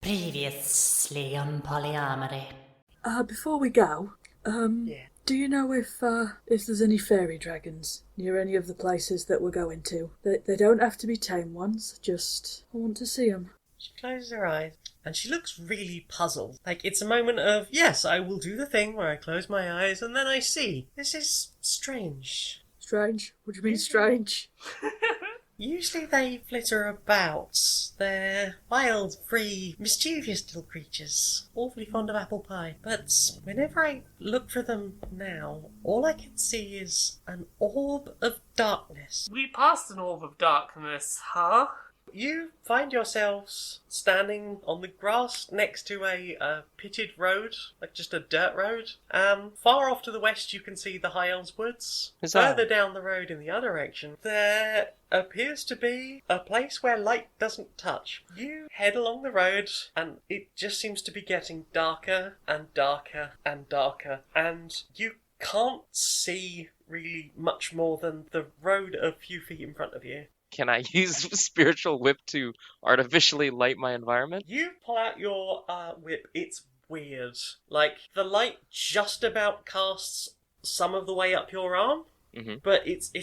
Previously on PolyArmoury. Before we go, do you know if there's any fairy dragons near any of the places that we're going to? They don't have to be tame ones, just I want to see them. She closes her eyes and she looks really puzzled. Like, it's a moment of, yes, I will do the thing where I close my eyes and then I see. This is strange. Strange? What do you mean strange? Usually they flitter about. They're wild, free, mischievous little creatures. Awfully fond of apple pie. But whenever I look for them now, all I can see is an orb of darkness. We passed an orb of darkness, huh? You find yourselves standing on the grass next to a pitted road, like just a dirt road. Far off to the west you can see the High Elves Woods. Further down the road in the other direction, there appears to be a place where light doesn't touch. You head along the road and it just seems to be getting darker and darker and darker, and you can't see really much more than the road a few feet in front of you. Can I use spiritual whip to artificially light my environment? You pull out your whip. It's weird. Like, the light just about casts some of the way up your arm, but it's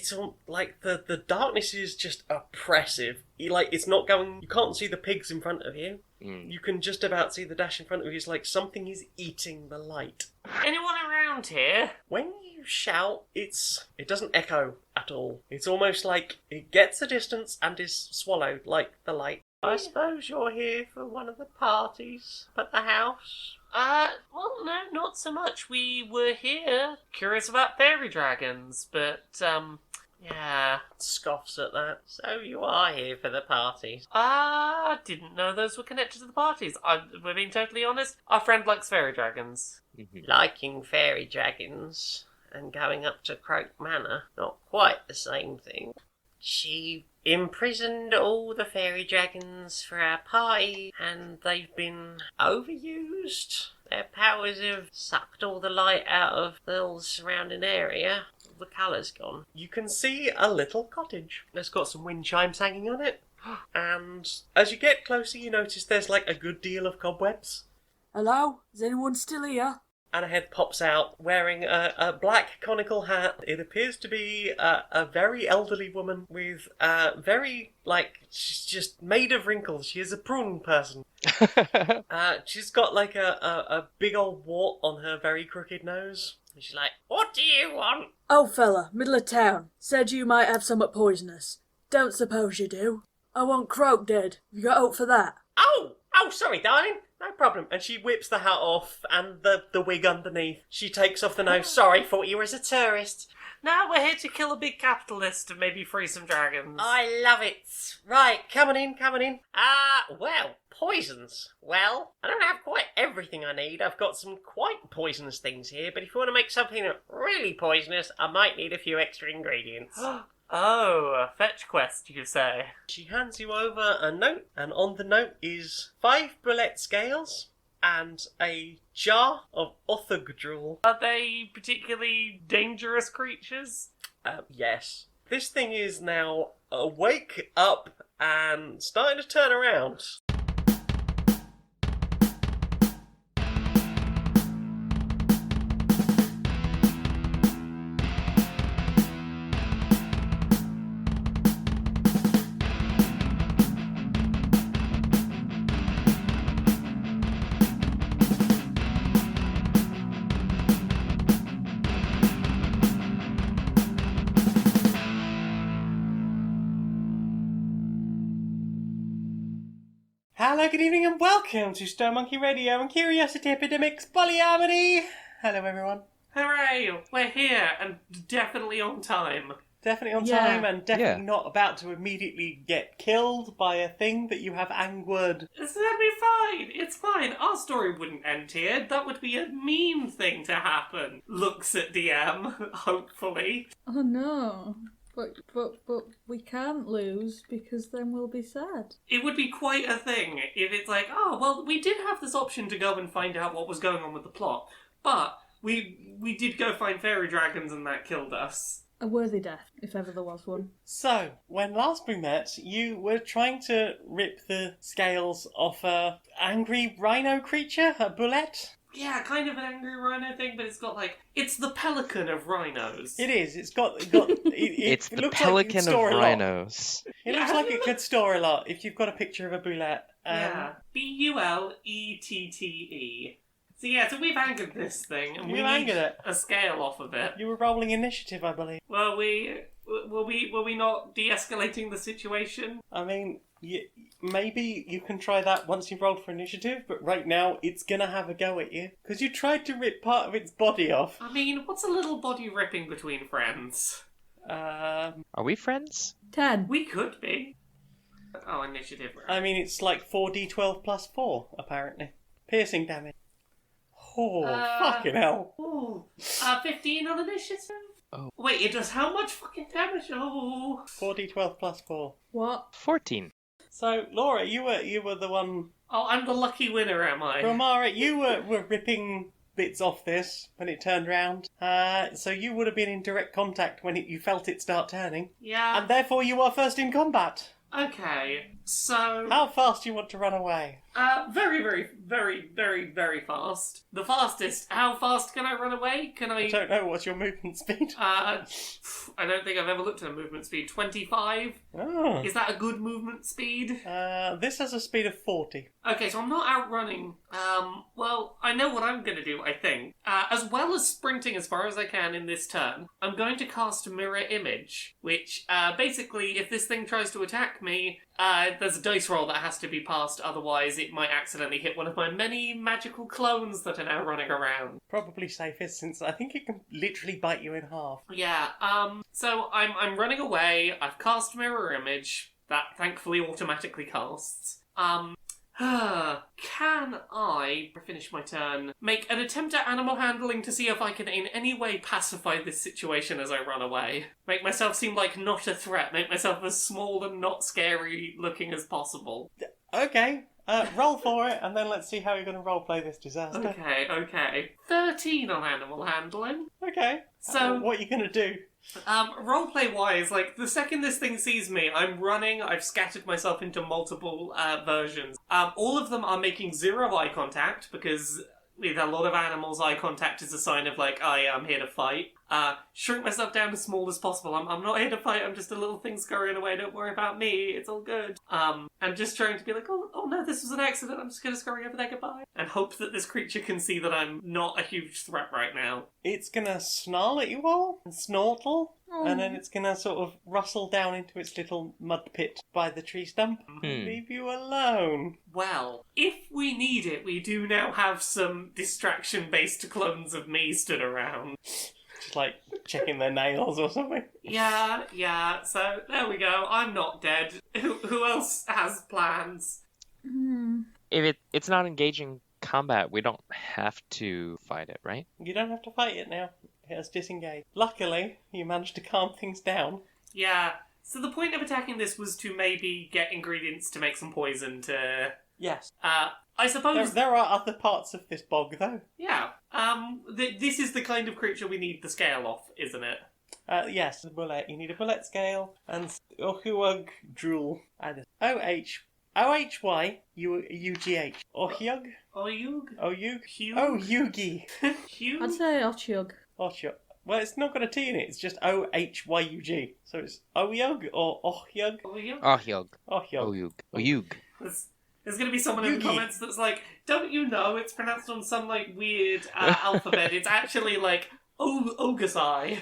like the darkness is just oppressive. It's not going. You can't see the pigs in front of you. You can just about see the dash in front of you. It's like something is eating the light. Anyone around here? When you shout, it doesn't echo at all. It's almost like it gets a distance and is swallowed, like the light. I suppose you're here for one of the parties at the house? Well, no, not so much. We were here curious about fairy dragons, but, yeah. Scoffs at that. So you are here for the parties? I didn't know those were connected to the parties. We're being totally honest. Our friend likes fairy dragons. Liking fairy dragons and going up to Croak Manor, not quite the same thing. She imprisoned all the fairy dragons for our party, and they've been overused. Their powers have sucked all the light out of the whole surrounding area. The colour's gone. You can see a little cottage. It's got some wind chimes hanging on it. And as you get closer, you notice there's like a good deal of cobwebs. Hello? Is anyone still here? And a head pops out wearing a black conical hat. It appears to be a very elderly woman with she's just made of wrinkles. She is a prune person. She's got like a big old wart on her very crooked nose. And she's like, "What do you want?" Old fella, middle of town. Said you might have somewhat poisonous. Don't suppose you do. I want Croak dead. You got hope for that? Oh, sorry, darling. No problem. And she whips the hat off and the wig underneath. She takes off the nose. Sorry, thought you were as a tourist. No, we're here to kill a big capitalist and maybe free some dragons. I love it. Right, coming in. Well, poisons. Well, I don't have quite everything I need. I've got some quite poisonous things here, but if you want to make something really poisonous, I might need a few extra ingredients. Oh, a fetch quest, you say? She hands you over a note, and on the note is 5 bullet scales and a jar of otyugh drool. Are they particularly dangerous creatures? Yes. This thing is now awake up and starting to turn around. Hello, good evening, and welcome to Stone Monkey Radio and Curiosity Epidemic's PolyArmoury. Hello, everyone. Hooray! We're here, and definitely on time. Definitely on time, and definitely not about to immediately get killed by a thing that you have angered. That'd be fine. It's fine. Our story wouldn't end here. That would be a mean thing to happen. Looks at DM, hopefully. Oh no. But we can't lose because then we'll be sad. It would be quite a thing if it's like, oh, well, we did have this option to go and find out what was going on with the plot, but we did go find fairy dragons and that killed us. A worthy death, if ever there was one. So, when last we met, you were trying to rip the scales off a angry rhino creature, a bullet. Yeah, kind of an angry rhino thing, but it's the pelican of rhinos. It is. It's It's the looks pelican like it could of store a lot. rhinos. It looks like it could store a lot if you've got a picture of a bullet. Yeah, Bullette. So we've angered this thing, and we angered need it. a scale off of it. You were rolling initiative, I believe. Were we not de-escalating the situation? I mean, maybe you can try that once you've rolled for initiative, but right now it's gonna have a go at you. Because you tried to rip part of its body off. I mean, what's a little body ripping between friends? Are we friends? 10. We could be. Oh, initiative. I mean, it's like 4d12 plus 4, apparently. Piercing damage. Oh, fucking hell. Ooh, 15 on initiative? Oh. Wait, it does how much fucking damage? Oh. 4d12 plus 4. What? 14. So, Laura, you were the one... Oh, I'm the lucky winner, am I? Brilmara, you were ripping bits off this when it turned round. So you would have been in direct contact when you felt it start turning. Yeah. And therefore you are first in combat. Okay, so... How fast do you want to run away? Very, very, very, very, very fast. The fastest. How fast can I run away? Can I don't know. What's your movement speed? I don't think I've ever looked at a movement speed. 25? Oh. Is that a good movement speed? This has a speed of 40. Okay, so I'm not outrunning. Well, I know what I'm going to do, I think. As well as sprinting as far as I can in this turn, I'm going to cast Mirror Image, which, basically, if this thing tries to attack me, there's a dice roll that has to be passed, otherwise it might accidentally hit one of my many magical clones that are now running around. Probably safest, since I think it can literally bite you in half. Yeah, so I'm running away, I've cast Mirror Image, that thankfully automatically casts. Can I, to finish my turn, make an attempt at animal handling to see if I can in any way pacify this situation as I run away? Make myself seem like not a threat, make myself as small and not scary looking as possible. Okay, roll for it, and then let's see how you're going to roleplay this disaster. Okay. 13 on animal handling. Okay. So what are you going to do? Roleplay wise, like, the second this thing sees me, I'm running, I've scattered myself into multiple versions. All of them are making 0 eye contact, because with a lot of animals, eye contact is a sign of, like, I'm here to fight. Shrink myself down as small as possible. I'm not here to fight, I'm just a little thing scurrying away, don't worry about me, it's all good. I'm just trying to be like, oh no, this was an accident, I'm just gonna scurry over there, goodbye. And hope that this creature can see that I'm not a huge threat right now. It's gonna snarl at you all, and snortle, and then it's gonna sort of rustle down into its little mud pit by the tree stump. Leave you alone. Well, if we need it, we do now have some distraction-based clones of me stood around. Just like checking their nails or something. Yeah, so there we go. I'm not dead. Who else has plans? If it's not engaging combat, we don't have to fight it, right? You don't have to fight it now. It has disengaged. Luckily, you managed to calm things down. Yeah, so the point of attacking this was to maybe get ingredients to make some poison to... Yes. I suppose... There are other parts of this bog, though. Yeah. This is the kind of creature we need the scale off, isn't it? Yes, the bullet. You need a bullet scale and otyugh drool. O-H-Y-U-G-H. Otyugh? Otyugh? Otyugh? Hugh? Otyughy. Hugh? I'd say otyugh. Otyugh. Well, it's not got a T in it. It's just O-H-Y-U-G. So it's otyugh or otyugh? Otyugh. Otyugh. Otyugh. There's going to be someone in the comments that's like, don't you know it's pronounced on some, like, weird alphabet. It's actually, like, Ogasai.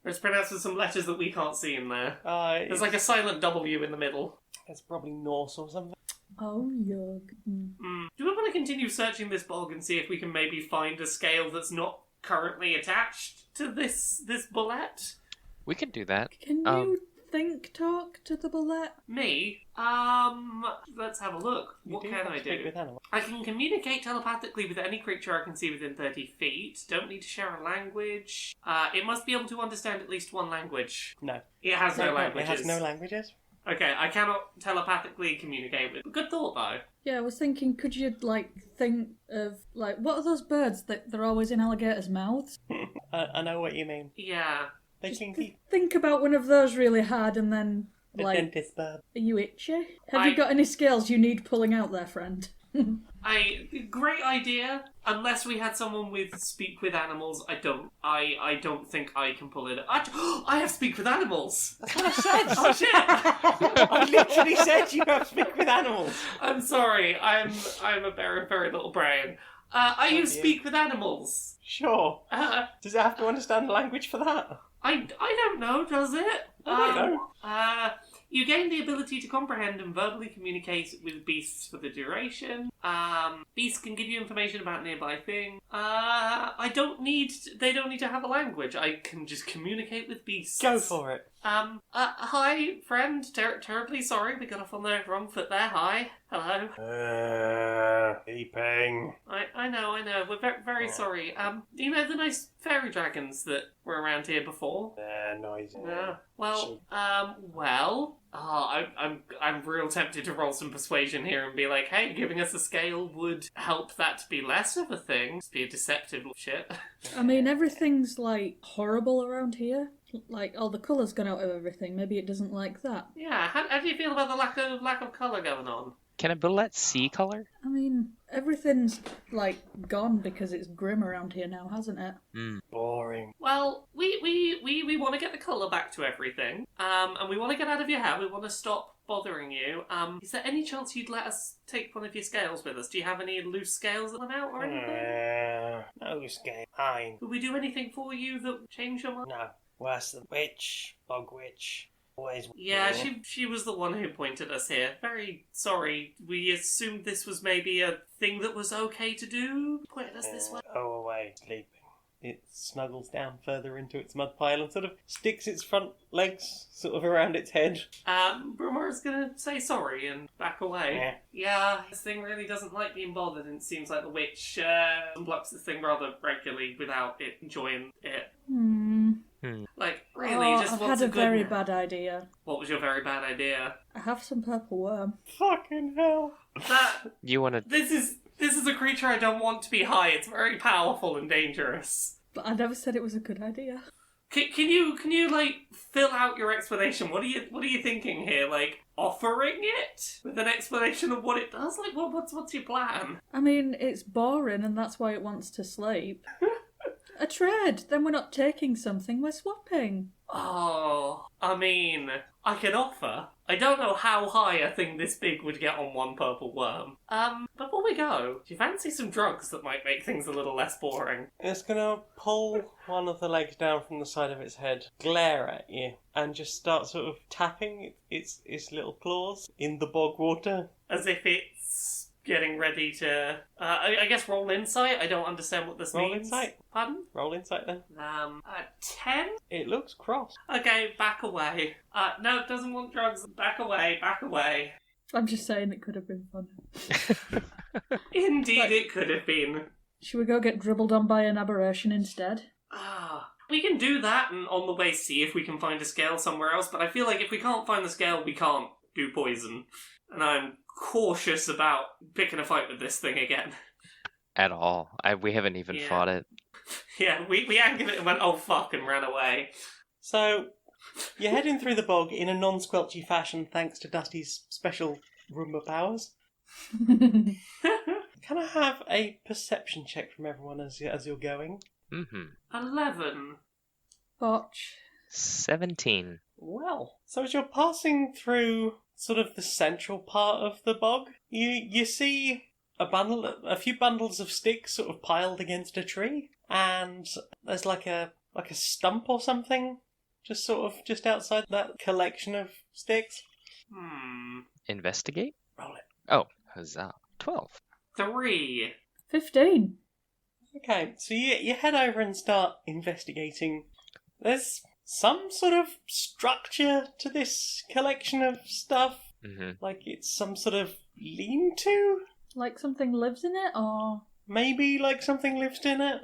Or it's pronounced with some letters that we can't see in there. There's, like, a silent W in the middle. It's probably Norse or something. Otyugh. Do we want to continue searching this bog and see if we can maybe find a scale that's not currently attached to this bullet? We can do that. Can you talk to the bullet? Me? Let's have a look. What can I do? I can communicate telepathically with any creature I can see within 30 feet. Don't need to share a language. It must be able to understand at least one language. No. It has no languages. It has no languages. Okay, I cannot telepathically communicate with. Good thought, though. Yeah, I was thinking, could you, like, think of, like, what are those birds that they're always in alligators' mouths? I know what you mean. Yeah. They Just kinky. think about one of those really hard and then, The like, dentist bird. are you itchy? Have you got any scales you need pulling out there, friend? Great idea. Unless we had someone with speak with animals, I don't think I can pull it. I have speak with animals. That's what I said. Oh shit! I literally said you have speak with animals. I'm sorry. I'm a very very little brain. I use dear. speak with animals. Sure. Does it have to understand the language for that? I don't know. Does it? I don't know. You gain the ability to comprehend and verbally communicate with beasts for the duration. Beasts can give you information about nearby things. They don't need to have a language. I can just communicate with beasts. Go for it. Hi, friend. Terribly sorry we got off on the wrong foot there. Hi. Hello. Beeping. I know. We're very sorry. Do you know the nice fairy dragons that were around here before? They're noisy. Yeah. Well, I'm real tempted to roll some persuasion here and be like, hey, giving us a scale would help that to be less of a thing. Just be a deceptive shit. I mean, everything's, like, horrible around here. Like, all the colour's gone out of everything. Maybe it doesn't like that. Yeah. How do you feel about the lack of colour going on? Can a bullet see color? I mean, everything's, like, gone because it's grim around here now, hasn't it? Boring. Well, we want to get the colour back to everything. And we want to get out of your hair. We want to stop bothering you. Is there any chance you'd let us take one of your scales with us? Do you have any loose scales that went out or anything? No scale. Fine. Would we do anything for you that would change your mind? No. Worse than witch. Bog witch. Always. Yeah, she was the one who pointed us here. Very sorry. We assumed this was maybe a thing that was okay to do. Pointed us this way. Go away. Sleeping. It snuggles down further into its mud pile and sort of sticks its front legs sort of around its head. Brilmara's gonna say sorry and back away. Yeah, this thing really doesn't like being bothered, and it seems like the witch unblocks this thing rather regularly without it enjoying it. Like, really, just I've wants had a good... very bad idea. What was your very bad idea? I have some purple worm. Fucking hell. You want to... This is a creature I don't want to be high. It's very powerful and dangerous. But I never said it was a good idea. Can you like fill out your explanation? What are you thinking here? Like offering it with an explanation of what it does? Like what's your plan? I mean, it's boring and that's why it wants to sleep. A trade, then we're not taking something, we're swapping. Oh, I mean, I can offer. I don't know how high a thing this big would get on one purple worm. Before we go, do you fancy some drugs that might make things a little less boring? It's gonna pull one of the legs down from the side of its head, glare at you, and just start sort of tapping its little claws in the bog water. As if it's getting ready to, I guess roll insight. I don't understand what this Roll means. insight. Pardon? Roll insight then. 10? It looks cross. Okay, back away. No, it doesn't want drugs. Back away, back away. I'm just saying it could have been fun. Indeed, it could have been. Should we go get dribbled on by an aberration instead? We can do that and on the way see if we can find a scale somewhere else, but I feel like if we can't find the scale, we can't do poison. And I'm cautious about picking a fight with this thing again. At all. We haven't even fought it. Yeah, we angered it and went, oh fuck, and ran away. So, you're heading through the bog in a non-squelchy fashion thanks to Dusty's special Roomba powers. Can I have a perception check from everyone as you're going? 11. Botch. 17. Well, so as you're passing through sort of the central part of the bog, you see a few bundles of sticks sort of piled against a tree, and there's like a stump or something just outside that collection of sticks. Investigate? Roll it. Oh, huzzah. 12. 3. 15. Okay, so you head over and start investigating. There's some sort of structure to this collection of stuff. Like it's some sort of lean-to? Like something lives in it, or...? Maybe like something lives in it.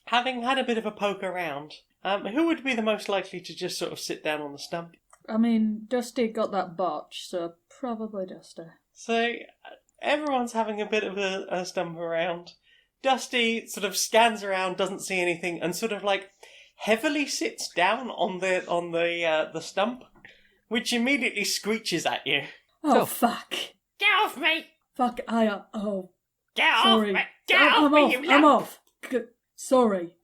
Having had a bit of a poke around, who would be the most likely to just sort of sit down on the stump? I mean, Dusty got that botch, so probably Dusty. So everyone's having a bit of a stump around. Dusty sort of scans around, doesn't see anything, and sort of like heavily sits down on the stump, which immediately screeches at you. Oh, So- fuck. Get off me! Fuck, oh, Get sorry. off me! Get off I'm me, off, you I'm lump! off. Sorry.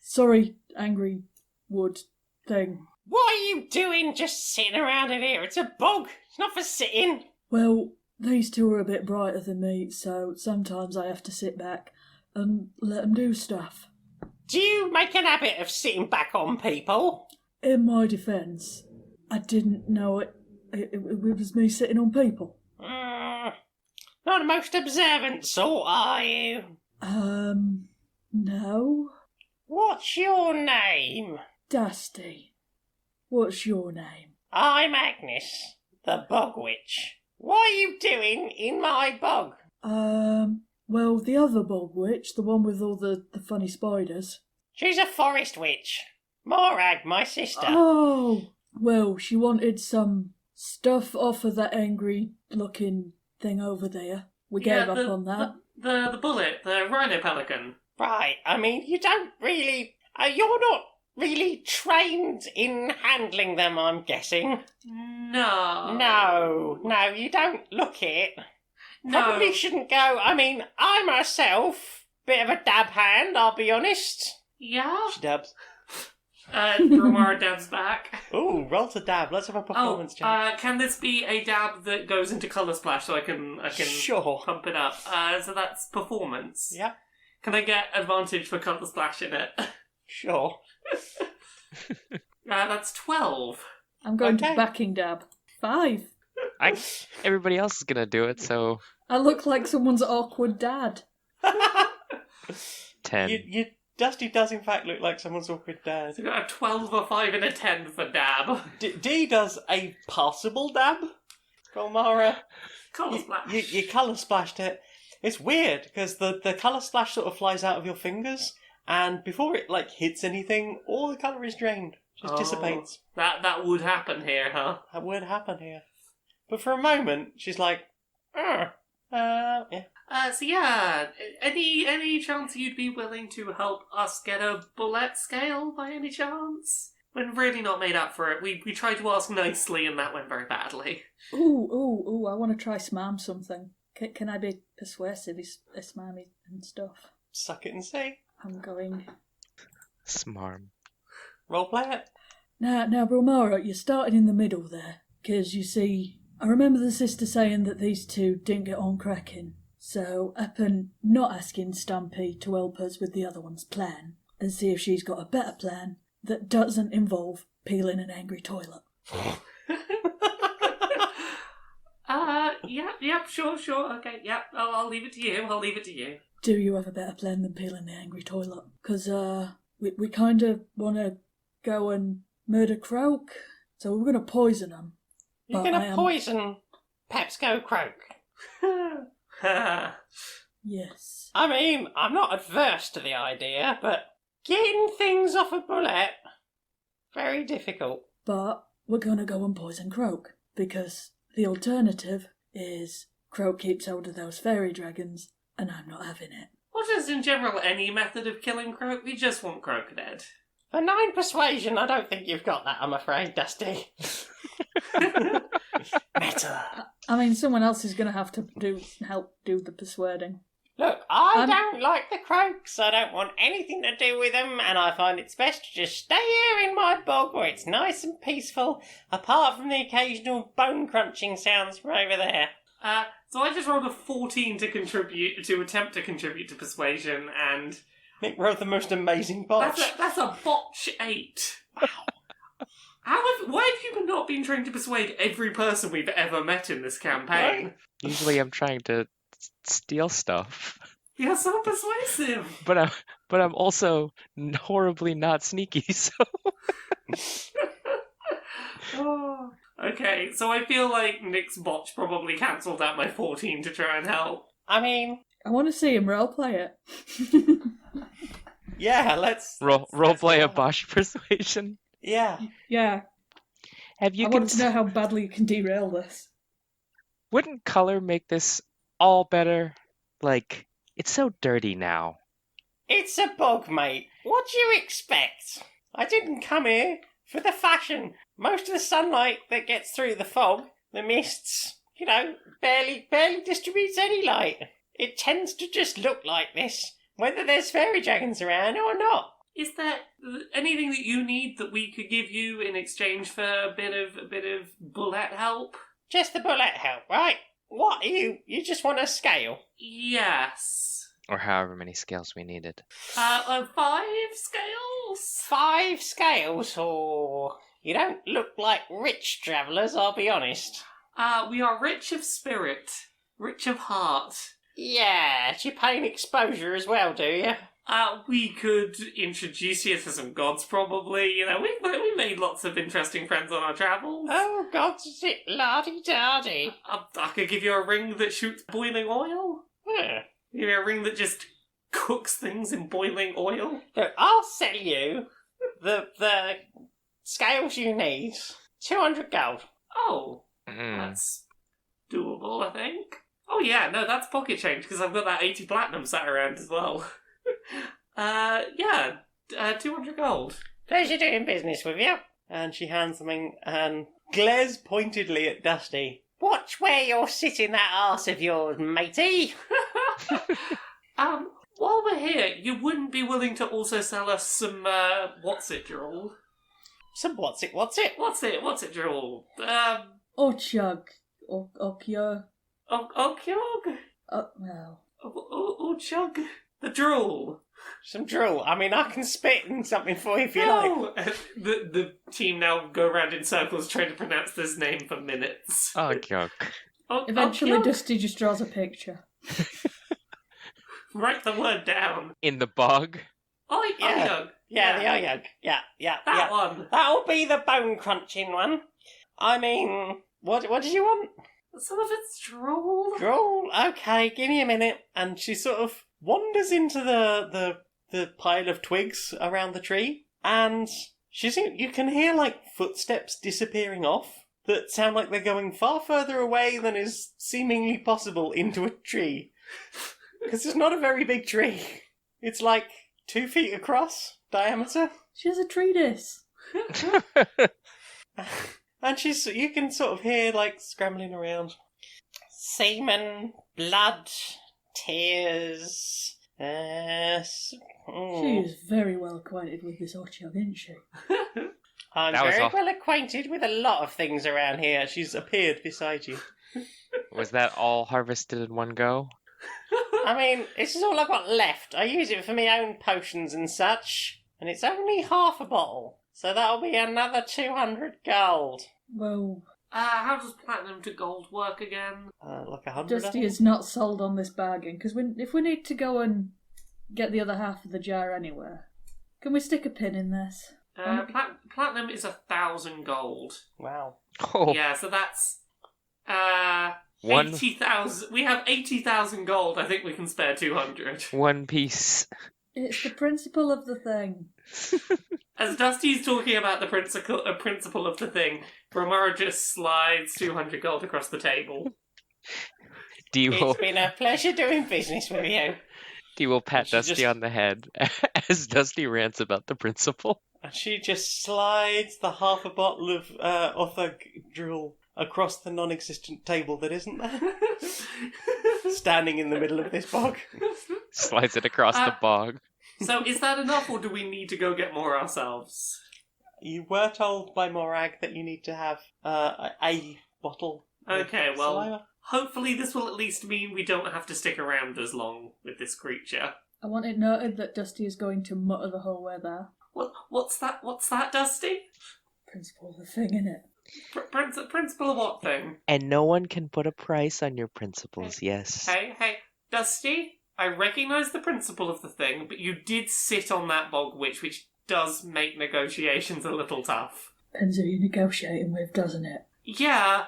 Sorry, angry wood thing. What are you doing just sitting around in here? It's a bog. It's not for sitting. Well, these two are a bit brighter than me, so sometimes I have to sit back and let them do stuff. Do you make an habit of sitting back on people? In my defence, I didn't know it was me sitting on people. Not the most observant sort, are you? No. What's your name? Dusty. What's your name? I'm Agnes, the Bog Witch. What are you doing in my bog? Well, the other bog witch, the one with all the funny spiders. She's a forest witch. Morag, my sister. Oh! Well, she wanted some stuff off of that angry-looking thing over there. We gave up on that. The bullet, the rhino pelican. Right, I mean, you don't really... you're not really trained in handling them, I'm guessing. No. No, you don't look it. No. Probably shouldn't go. I mean, I myself, bit of a dab hand, I'll be honest. Yeah? She dabs. Brilmara dabs back. Ooh, roll to dab. Let's have a performance check. Can this be a dab that goes into Colour Splash so I can Sure. pump it up? So that's performance. Yeah, Can I get advantage for Colour Splash in it? sure. That's 12. I'm going Okay. to backing dab. 5. Everybody else is gonna do it, so I look like someone's awkward dad. 10. Dusty does in fact look like someone's awkward dad. So I got a 12, a 5, and a 10 for dab. D does a passable dab. Brilmara, Colour Splash. you colour splashed it. It's weird because the colour splash sort of flies out of your fingers, and before it hits anything, all the colour is drained. Just dissipates. That would happen here, huh? That would happen here. But for a moment, she's like, yeah. So yeah, any chance you'd be willing to help us get a bullet scale by any chance? We're really not made up for it. We tried to ask nicely and that went very badly. Ooh, I want to try smam something. Can I be persuasive, smarmy and stuff? Suck it and see. I'm going... Smarm. Roleplay it. Now, Brilmara, you're starting in the middle there. Because, you see, I remember the sister saying that these two didn't get on cracking. So, upon not asking Stampy to help us with the other one's plan, and see if she's got a better plan that doesn't involve peeling an angry toilet. Yep, sure, okay, yep, I'll leave it to you. Do you have a better plan than peeling the angry toilet? Because, we kind of want to go and murder Croak, so we're going to poison him. You're going to poison Pepsco Croak. Yes. I mean, I'm not adverse to the idea, but getting things off a bullet, very difficult. But we're going to go and poison Croak, because the alternative is Croak keeps hold of those fairy dragons, and I'm not having it. Or just in general, any method of killing Croak, we just want Croak dead. For 9 persuasion, I don't think you've got that, I'm afraid, Dusty. Meta. I mean, someone else is going to have to help do the persuading. Look, I don't like the Croaks, I don't want anything to do with them, and I find it's best to just stay here in my bog where it's nice and peaceful, apart from the occasional bone-crunching sounds from over there. So I just rolled a 14 to attempt to contribute to persuasion, and... Nick wrote the most amazing botch. That's a botch 8. Wow. Why have you not been trying to persuade every person we've ever met in this campaign? Right. Usually I'm trying to steal stuff. You're so persuasive. But I'm also horribly not sneaky, so... Oh. Okay, so I feel like Nick's botch probably cancelled out my 14 to try and help. I mean... I want to see him roleplay it. Yeah, let's Roleplay a Bosch persuasion. Yeah. Yeah. Have you I want to know how badly you can derail this. Wouldn't color make this all better? Like, it's so dirty now. It's a bog, mate. What do you expect? I didn't come here for the fashion. Most of the sunlight that gets through the fog, the mists, barely distributes any light. It tends to just look like this, whether there's fairy dragons around or not. Is there anything that you need that we could give you in exchange for a bit of bullet help? Just the bullet help, right? What are you? You just want a scale? Yes. Or however many scales we needed. 5 scales? 5 scales, or you don't look like rich travellers, I'll be honest. We are rich of spirit, rich of heart. Yeah, do you pay an exposure as well, do you? We could introduce you to some gods, probably. We made lots of interesting friends on our travels. Oh, gods, is it lardy-dardy? I could give you a ring that shoots boiling oil. Yeah. Give you a ring that just cooks things in boiling oil. Look, I'll sell you the scales you need. 200 gold. Oh, that's doable, I think. Oh yeah, no, that's pocket change, because I've got that 80 platinum sat around as well. 200 gold. Pleasure doing business with you. And she hands something and glares pointedly at Dusty. Watch where you're sitting that arse of yours, matey. While we're here, you wouldn't be willing to also sell us some, what's-it, Drool? Some what's-it? What's-it, Drool? Otyugh. Otyugh. Otyugh? Well. Otyugh? The drool. Some drool. I mean, I can spit in something for you if you like. The team now go around in circles trying to pronounce this name for minutes. Otyugh. Eventually, Dusty just draws a picture. Write the word down. In the bog? Otyugh. Yeah, the otyugh. Yeah. That one. That'll be the bone crunching one. I mean, what did you want? Some of it's drool. Drool? Okay, give me a minute. And she sort of wanders into the pile of twigs around the tree, and you can hear like footsteps disappearing off that sound like they're going far further away than is seemingly possible into a tree. Because it's not a very big tree. It's like 2 feet across diameter. She has a treatise. And you can sort of hear like scrambling around. Semen, blood, tears. She is very well acquainted with this Otyugh, isn't she? I'm very well acquainted with a lot of things around here. She's appeared beside you. Was that all harvested in one go? I mean, this is all I've got left. I use it for my own potions and such, and it's only half a bottle. So that'll be another 200 gold. Well, how does platinum to gold work again? Like 100. Dusty is not sold on this bargain, because if we need to go and get the other half of the jar anywhere, can we stick a pin in this? Platinum is 1,000 gold. Wow. Oh. Yeah, so that's 80,000. We have 80,000 gold. I think we can spare 200. One piece. It's the principle of the thing. As Dusty's talking about the principle of the thing, Brilmara just slides 200 gold across the table. It's been a pleasure doing business with you. Dee will pat Dusty on the head as Dusty rants about the principle. And she just slides the half a bottle of otyugh drool across the non-existent table that isn't there. Standing in the middle of this bog. Slides it across the bog. So is that enough, or do we need to go get more ourselves? You were told by Morag that you need to have a bottle. Okay, well, saliva. Hopefully this will at least mean we don't have to stick around as long with this creature. I want it noted that Dusty is going to mutter the whole way there. What's that, Dusty? Principle of the thing, innit? Principle of what thing? And no one can put a price on your principles, yes. Hey, Dusty, I recognise the principle of the thing, but you did sit on that bog witch, which does make negotiations a little tough. Depends who you're negotiating with, doesn't it? Yeah,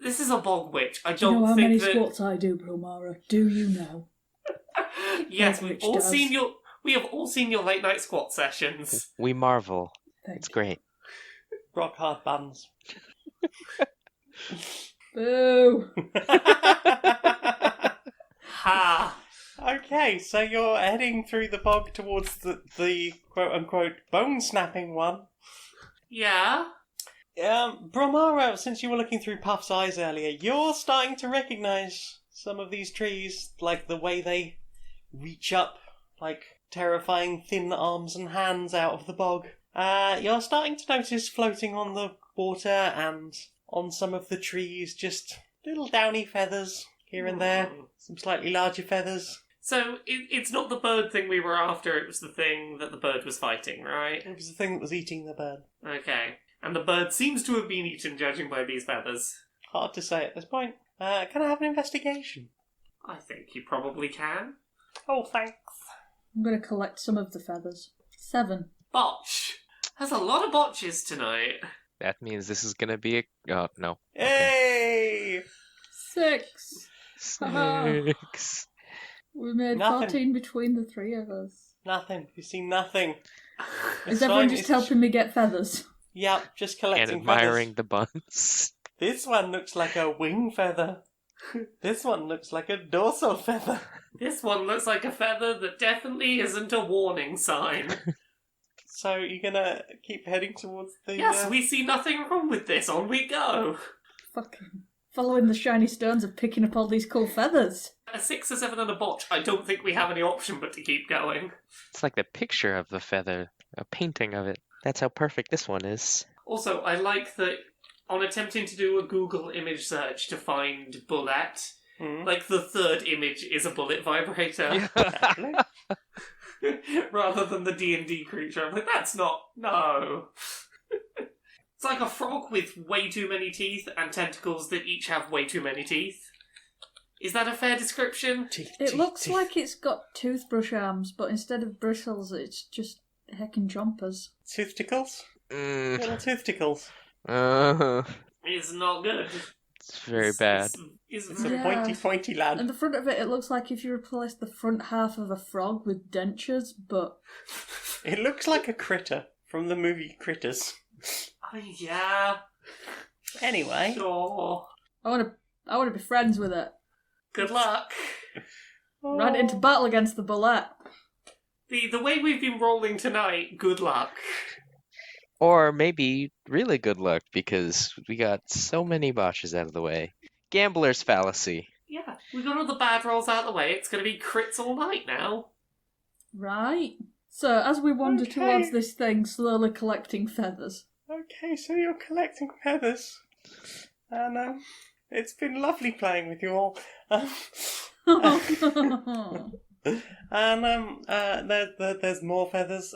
this is a bog witch. I Do you don't know how think many that... squats I do, Brilmara? Do you know? Yes, Bog we've witch all does. seen your... We have all seen your late night squat sessions. We marvel. Thank It's great. Rock hard buns. Boo! Ha! Okay, so you're heading through the bog towards the quote-unquote bone-snapping one. Yeah? Brilmara, since you were looking through Puff's eyes earlier, you're starting to recognise some of these trees, like the way they reach up, like terrifying thin arms and hands out of the bog. You're starting to notice floating on the water and on some of the trees just little downy feathers here and there, some slightly larger feathers. So it's not the bird thing we were after, it was the thing that the bird was fighting, right? It was the thing that was eating the bird. Okay. And the bird seems to have been eaten, judging by these feathers. Hard to say at this point. Can I have an investigation? I think you probably can. Oh, thanks. I'm going to collect some of the feathers. 7. Botch! There's a lot of botches tonight. That means this is gonna be a... Oh, no. Hey! 6. Haha. 6. We made Nothing. 14 between the 3 of us. Nothing. You see nothing. Is everyone just helping me get feathers? Yep, just collecting And admiring feathers. the buns. This one looks like a wing feather. This one looks like a dorsal feather. This one looks like a feather that definitely isn't a warning sign. So you're gonna keep heading towards the... Yes, we see nothing wrong with this. On we go. Fucking following the shiny stones of picking up all these cool feathers. A 6, a 7 and a botch. I don't think we have any option but to keep going. It's like the picture of the feather, a painting of it. That's how perfect this one is. Also, I like that on attempting to do a Google image search to find bullet, like the third image is a bullet vibrator. Rather than the D&D creature. I'm like, that's not... No. It's like a frog with way too many teeth and tentacles that each have way too many teeth. Is that a fair description? It looks like it's got toothbrush arms, but instead of bristles, it's just heckin' chompers. Tooth tickles? Mm. Little tooth tickles. It's not good. It's very bad. It's It's a pointy lad. And the front of it, it looks like if you replace the front half of a frog with dentures, but... It looks like a critter from the movie Critters. Yeah. Anyway. Sure. I want to be friends with it. Good luck. Right into battle against the bullet. The way we've been rolling tonight, good luck. Or maybe really good luck, because we got so many botches out of the way. Gambler's fallacy. Yeah, we got all the bad rolls out of the way. It's going to be crits all night now. Right. So, as we wander Okay. towards this thing, slowly collecting feathers. Okay, so you're collecting feathers. And, it's been lovely playing with you all. And there's more feathers,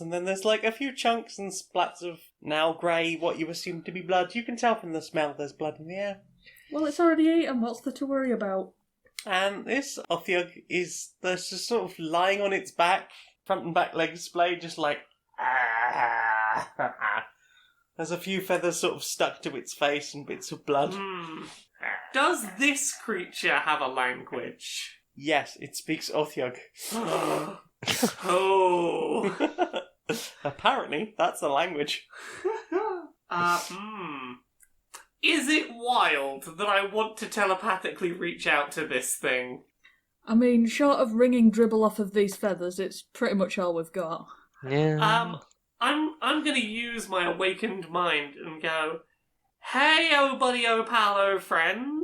and then there's like a few chunks and splats of now grey, what you assume to be blood. You can tell from the smell there's blood in the air. Well, it's already eaten. What's there to worry about? And this otyugh is there's just sort of lying on its back, front and back legs splayed, just like. There's a few feathers sort of stuck to its face and bits of blood. Does this creature have a language? Yes, it speaks otyugh. Oh. Apparently, that's the language. Is it wild that I want to telepathically reach out to this thing? I mean, short of wringing dribble off of these feathers, it's pretty much all we've got. Yeah. I'm gonna use my awakened mind and go, hey, oh buddy, oh pal, oh friend.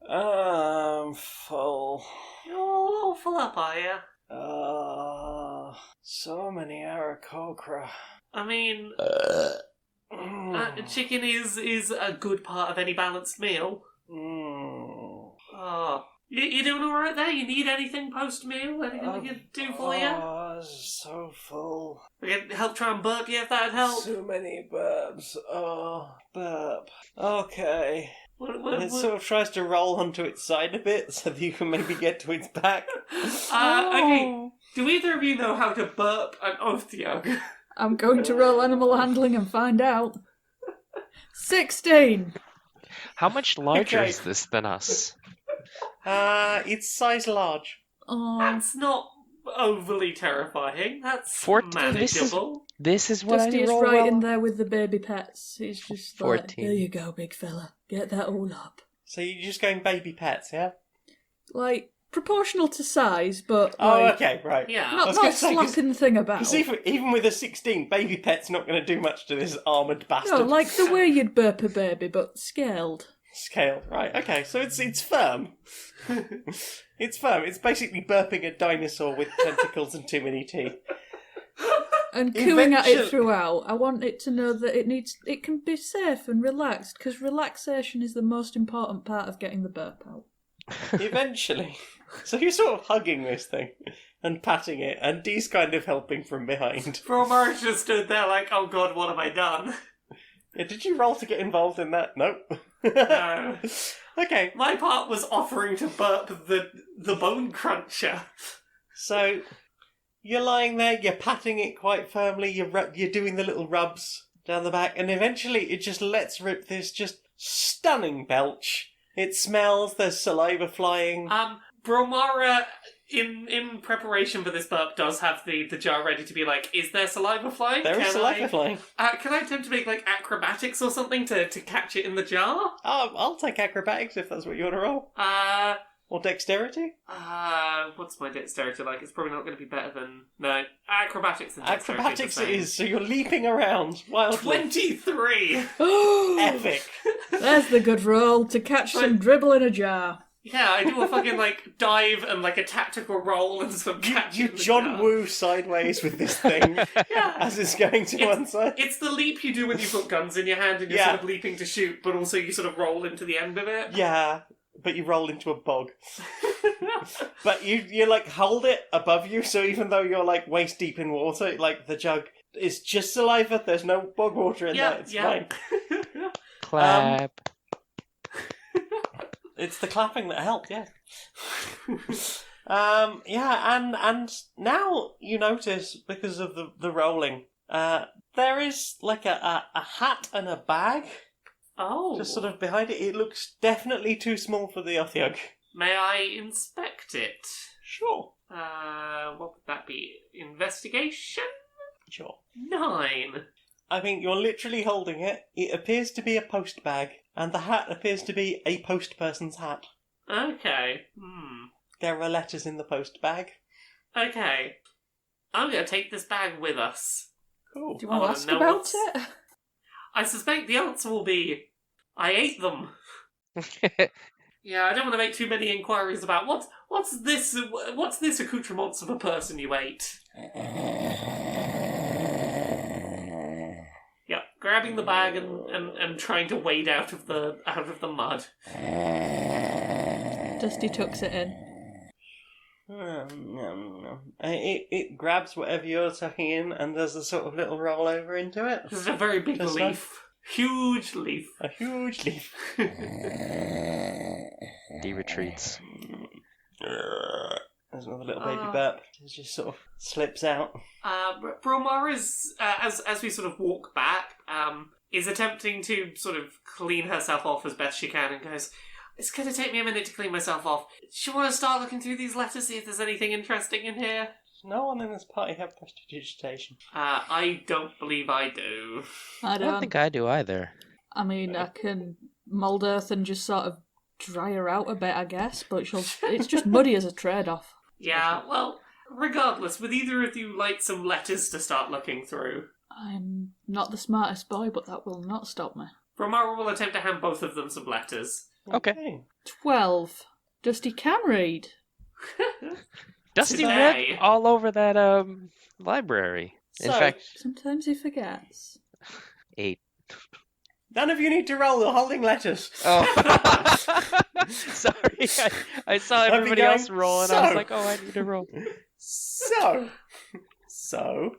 I'm full. You're all full up, are you? So many Aarakocra. I mean, chicken is a good part of any balanced meal. Oh. You doing alright there? You need anything post-meal? Anything we can do for you? Oh, so full. We can help try and burp you if that'd help. So many burps. Oh, burp. Okay. It sort of tries to roll onto its side a bit so that you can maybe get to its back. Okay. Do either of you know how to burp an otyugh? I'm going to roll animal handling and find out. 16! How much larger Okay. is this than us? It's size large. Oh, That's not overly terrifying. That's 14. manageable. This is what Dusty I is roll right well. in there with the baby pets. He's just like, 14. there you go, big fella. Get that all up. So you're just going baby pets, yeah? Like, proportional to size, but Oh, like, okay, right. Yeah. I not, was not gonna say, 'cause- slapping the thing about. Because even with a 16, baby pet's not going to do much to this armoured bastard. No, like the way you'd burp a baby, but scaled. Scale, right? Okay, so it's firm. It's firm. It's basically burping a dinosaur with tentacles and too many teeth. And cooing at it Eventually- throughout. I want it to know that it can be safe and relaxed, because relaxation is the most important part of getting the burp out. Eventually. So you're sort of hugging this thing and patting it, and Dee's kind of helping from behind. Brilmara just stood there like, oh god, what have I done? Yeah, did you roll to get involved in that? Nope. No. Okay, My part was offering to burp the bone cruncher. so you're lying there, you're patting it quite firmly, you're doing the little rubs down the back, and eventually it just lets rip this just stunning belch. It smells, there's saliva flying. Brilmara, in preparation for this burp, does have the jar ready to be like, is there saliva flying? There is saliva flying. Can I attempt to make like acrobatics or something to catch it in the jar? I'll take acrobatics if that's what you want to roll. Or dexterity? What's my dexterity like? It's probably not going to be better than... No, acrobatics and dexterity. Acrobatics it is, so you're leaping around wildly. 23! Epic. There's the good roll to catch some dribble in a jar. Yeah, I do a fucking, like, dive and, like, a tactical roll and some catch You in the John jar. Woo sideways with this thing Yeah. as it's going to one side. It's the leap you do when you've got guns in your hand and you're Yeah. sort of leaping to shoot, but also you sort of roll into the end of it. Yeah, but you roll into a bog. But you like hold it above you, so even though you're like waist deep in water, like the jug is just saliva. There's no bog water in there. It's fine. Clap. It's the clapping that helped. Yeah. Yeah, and now you notice because of the rolling, there is like a hat and a bag Oh. just sort of behind it. It looks definitely too small for the otyugh. May I inspect it? Sure. What would that be? Investigation? Sure. 9. I mean, you're literally holding it. It appears to be a post bag, and the hat appears to be a post person's hat. Okay. There are letters in the post bag. Okay. I'm going to take this bag with us. Cool. Do you want to Oh, ask no, about what's- it? I suspect the answer will be, I ate them. Yeah, I don't want to make too many inquiries about what's this accoutrements of a person you ate. Yep, grabbing the bag and trying to wade out of the mud. Dusty tucks it in. It grabs whatever you're tucking in and does a sort of little roll over into it. This is a very big Just leaf. Huge leaf. A huge leaf. He retreats. There's another little baby burp. It just sort of slips out. Brilmara is, as we sort of walk back, is attempting to sort of clean herself off as best she can and goes, it's going to take me a minute to clean myself off. Do you want to start looking through these letters, see if there's anything interesting in here? Does no one in this party have prestidigitation? I don't believe I do. I I don't think I do either. I mean, I can mould earth and just sort of dry her out a bit, I guess, but it's just muddy as a trade-off. Yeah, well, regardless, would either of you like some letters to start looking through? I'm not the smartest boy, but that will not stop me. Brilmara will attempt to hand both of them some letters. Okay. 12. Dusty can read. Dusty Today. read all over that library. In So- fact, Sometimes he forgets. 8. None of you need to roll. You're holding letters. Oh, sorry. I saw I've been everybody going, else roll, and I was "So." like, "Oh, I need to roll." So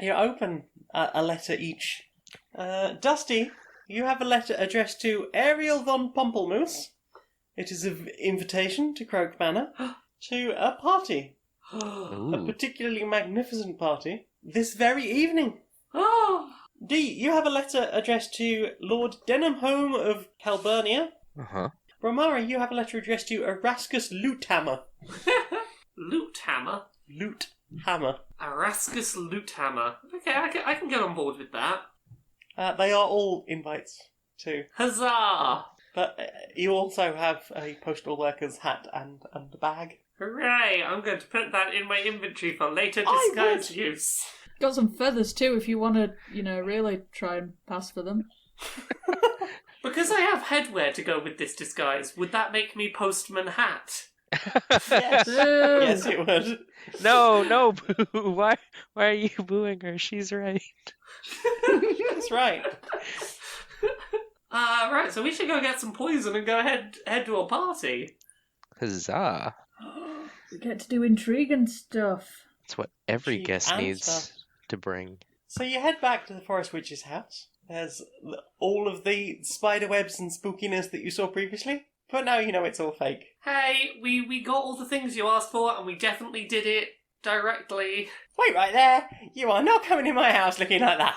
you open a letter each. Dusty, you have a letter addressed to Ariel von Pompelmoose. It is an invitation to Croak Manor to a party, a Ooh. particularly magnificent party, this very evening. Oh! D, you have a letter addressed to Lord Denhamhome of Calburnia. Uh-huh. Brilmara, you have a letter addressed to Erascus Loothammer. Loot hammer? Loothammer. Erascus loot hammer. Okay, I can get on board with that. They are all invites to. Huzzah! But you also have a postal worker's hat and a bag. Hooray! I'm going to put that in my inventory for later I disguise would. use. Got some feathers too if you want to, really try and pass for them. Because I have headwear to go with this disguise, would that make me Postman Hat? Yes. Boo! Yes, it would. No, boo. Why are you booing her? She's right. That's right. Right, so we should go get some poison and go head to a party. Huzzah. We get to do intrigue and stuff. That's what every Cheap guest and needs stuff. to bring. So you head back to the Forest Witch's house. There's all of the spider webs and spookiness that you saw previously, but now you know it's all fake. Hey, we got all the things you asked for, and we definitely did it directly. Wait right there! You are not coming in my house looking like that!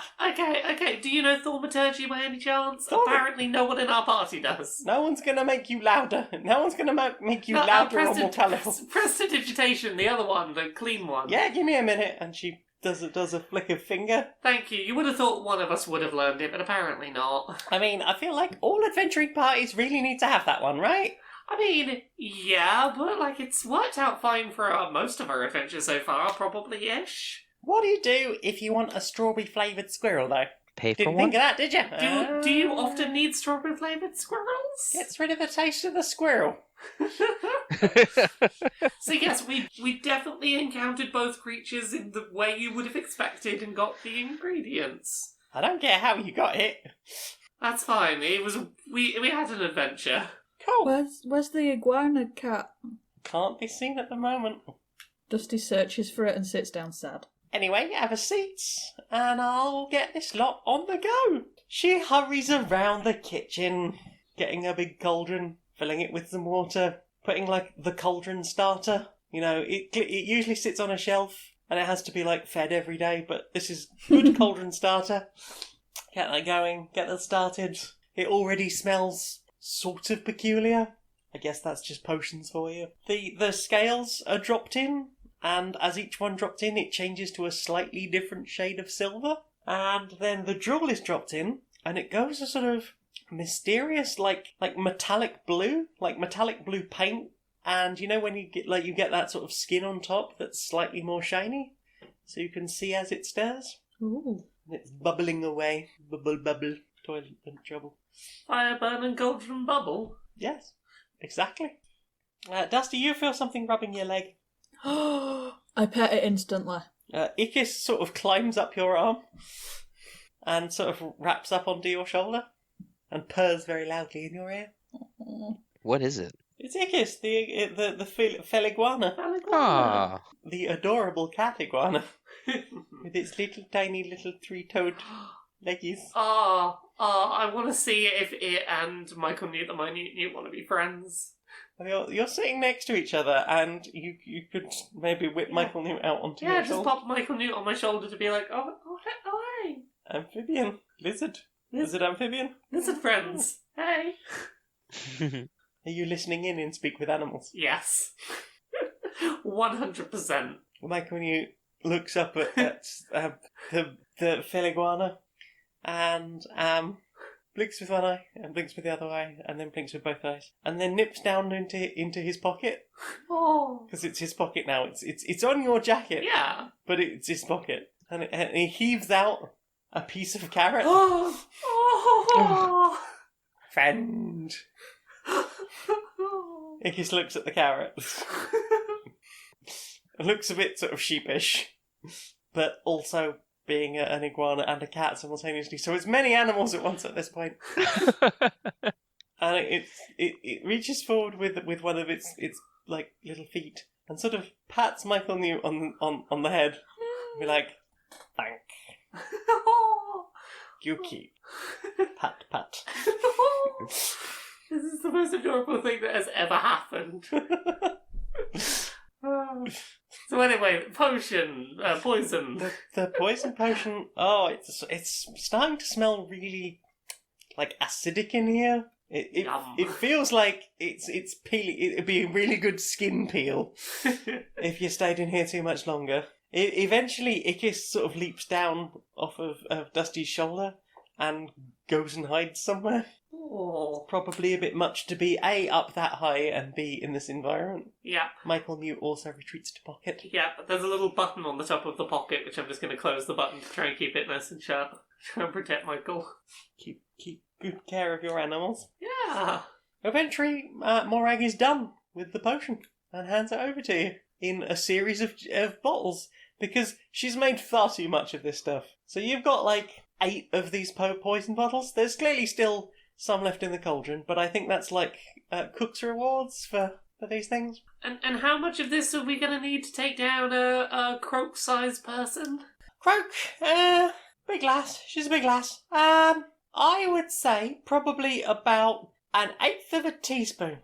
Okay, do you know thaumaturgy by any chance? Thaumaturgy? Apparently no one in our party does. No one's gonna make you louder. No one's gonna make you louder or more colourful. Prestidigitation, the other one, the clean one. Yeah, give me a minute. And she does a flick of finger. Thank you. You would have thought one of us would have learned it, but apparently not. I mean, I feel like all adventuring parties really need to have that one, right? I mean, yeah, but it's worked out fine for most of our adventures so far, probably-ish. What do you do if you want a strawberry flavoured squirrel, though? Pay for Didn't one? think of that, did you? Do you often need strawberry-flavoured squirrels? Gets rid of the taste of the squirrel. So yes, we definitely encountered both creatures in the way you would have expected and got the ingredients. I don't care how you got it. That's fine. We had an adventure. Cool. Where's the iguana cat? Can't be seen at the moment. Dusty searches for it and sits down sad. Anyway, have a seat, and I'll get this lot on the go. She hurries around the kitchen, getting a big cauldron, filling it with some water, putting the cauldron starter. You know, it usually sits on a shelf, and it has to be fed every day, but this is good cauldron starter. Get that going, get that started. It already smells sort of peculiar. I guess that's just potions for you. The scales are dropped in, and as each one dropped in, it changes to a slightly different shade of silver. And then the jewel is dropped in, and it goes a sort of mysterious, metallic blue paint. And you know when you get that sort of skin on top that's slightly more shiny, so you can see as it stirs. Ooh. And it's bubbling away, bubble, toilet trouble. Fire, burn, and cauldron bubble. Yes, exactly. Dusty, you feel something rubbing your leg. I pet it instantly. Ikis sort of climbs up your arm and sort of wraps up onto your shoulder and purrs very loudly in your ear. What is it? It's Ikis, the feliguana. Ah, The adorable cat iguana with its little 3-toed leggies. I want to see if it and Michael Newt the Minute want to be friends. You're sitting next to each other, and you could maybe whip Michael Newt out onto your Yeah, just shoulder. pop Michael Newt on my shoulder to be like, oh, hey. Amphibian. Lizard amphibian. Lizard friends. Hey. Are you listening in Speak with Animals? Yes. 100%. Michael Newt looks up at the feliguana and blinks with one eye and blinks with the other eye and then blinks with both eyes and then nips down into his pocket Oh. because it's his pocket now. It's on your jacket, Yeah. but it's his pocket, and he heaves out a piece of carrot. Oh. Friend. Ikis looks at the carrot and looks a bit sort of sheepish, but also being an iguana and a cat simultaneously, so it's many animals at once at this point. And it reaches forward with one of its little feet and sort of pats Michael Newt on the head. Be like, thank you, keep. Pat. This is the most adorable thing that has ever happened. So anyway, potion, poison. The poison potion. Oh, it's starting to smell really acidic in here. It feels like it's peeling. It'd be a really good skin peel if you stayed in here too much longer. Eventually, Ikis sort of leaps down off of Dusty's shoulder and goes and hides somewhere. Oh. Probably a bit much to be A, up that high, and B, in this environment. Yeah. Michael Mute also retreats to pocket. Yeah, but there's a little button on the top of the pocket, which I'm just going to close the button to try and keep it nice and sharp. Try and protect Michael. Keep good care of your animals. Yeah. Eventually, Morag is done with the potion and hands it over to you in a series of bottles, because she's made far too much of this stuff. So you've got like 8 of these poison bottles. There's clearly still some left in the cauldron, but I think that's like cook's rewards for these things. And how much of this are we going to need to take down a croak-sized person? Croak, big lass. She's a big lass. I would say probably about 1/8 of a teaspoon.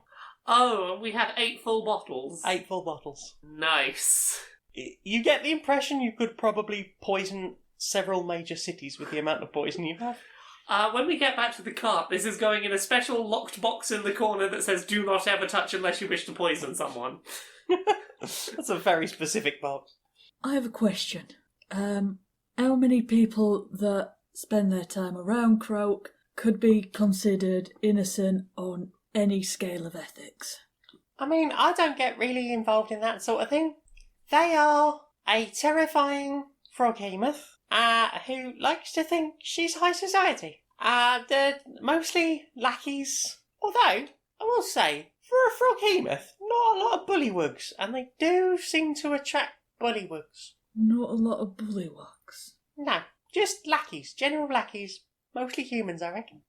Oh, we have 8 full bottles. 8 full bottles. Nice. You get the impression you could probably poison several major cities with the amount of poison you have. When we get back to the cart, this is going in a special locked box in the corner that says "Do not ever touch unless you wish to poison someone." That's a very specific box. I have a question. How many people that spend their time around Croak could be considered innocent on any scale of ethics? I mean, I don't get really involved in that sort of thing. They are a terrifying froghemoth who likes to think she's high society. They're mostly lackeys. Although, I will say, for a froghemoth, not a lot of bullywugs, and they do seem to attract bullywugs. Not a lot of bullywugs. No, just lackeys, general lackeys. Mostly humans, I reckon.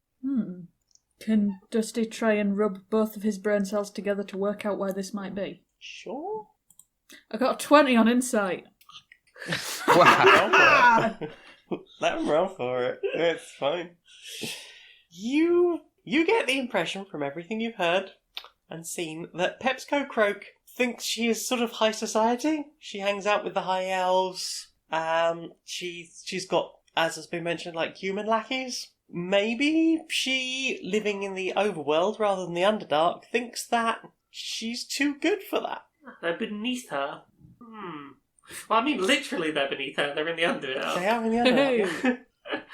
Can Dusty try and rub both of his brain cells together to work out why this might be? Sure. I got a 20 on insight. Wow. Let him roll for it. It's fine. You get the impression from everything you've heard and seen that Pepsco Croak thinks she is sort of high society. She hangs out with the high elves. She's got, as has been mentioned, like human lackeys. Maybe she, living in the overworld rather than the Underdark, thinks that she's too good for that. They're beneath her. Well, I mean, literally they're beneath her. They're in the Underdark. They are in the Underdark.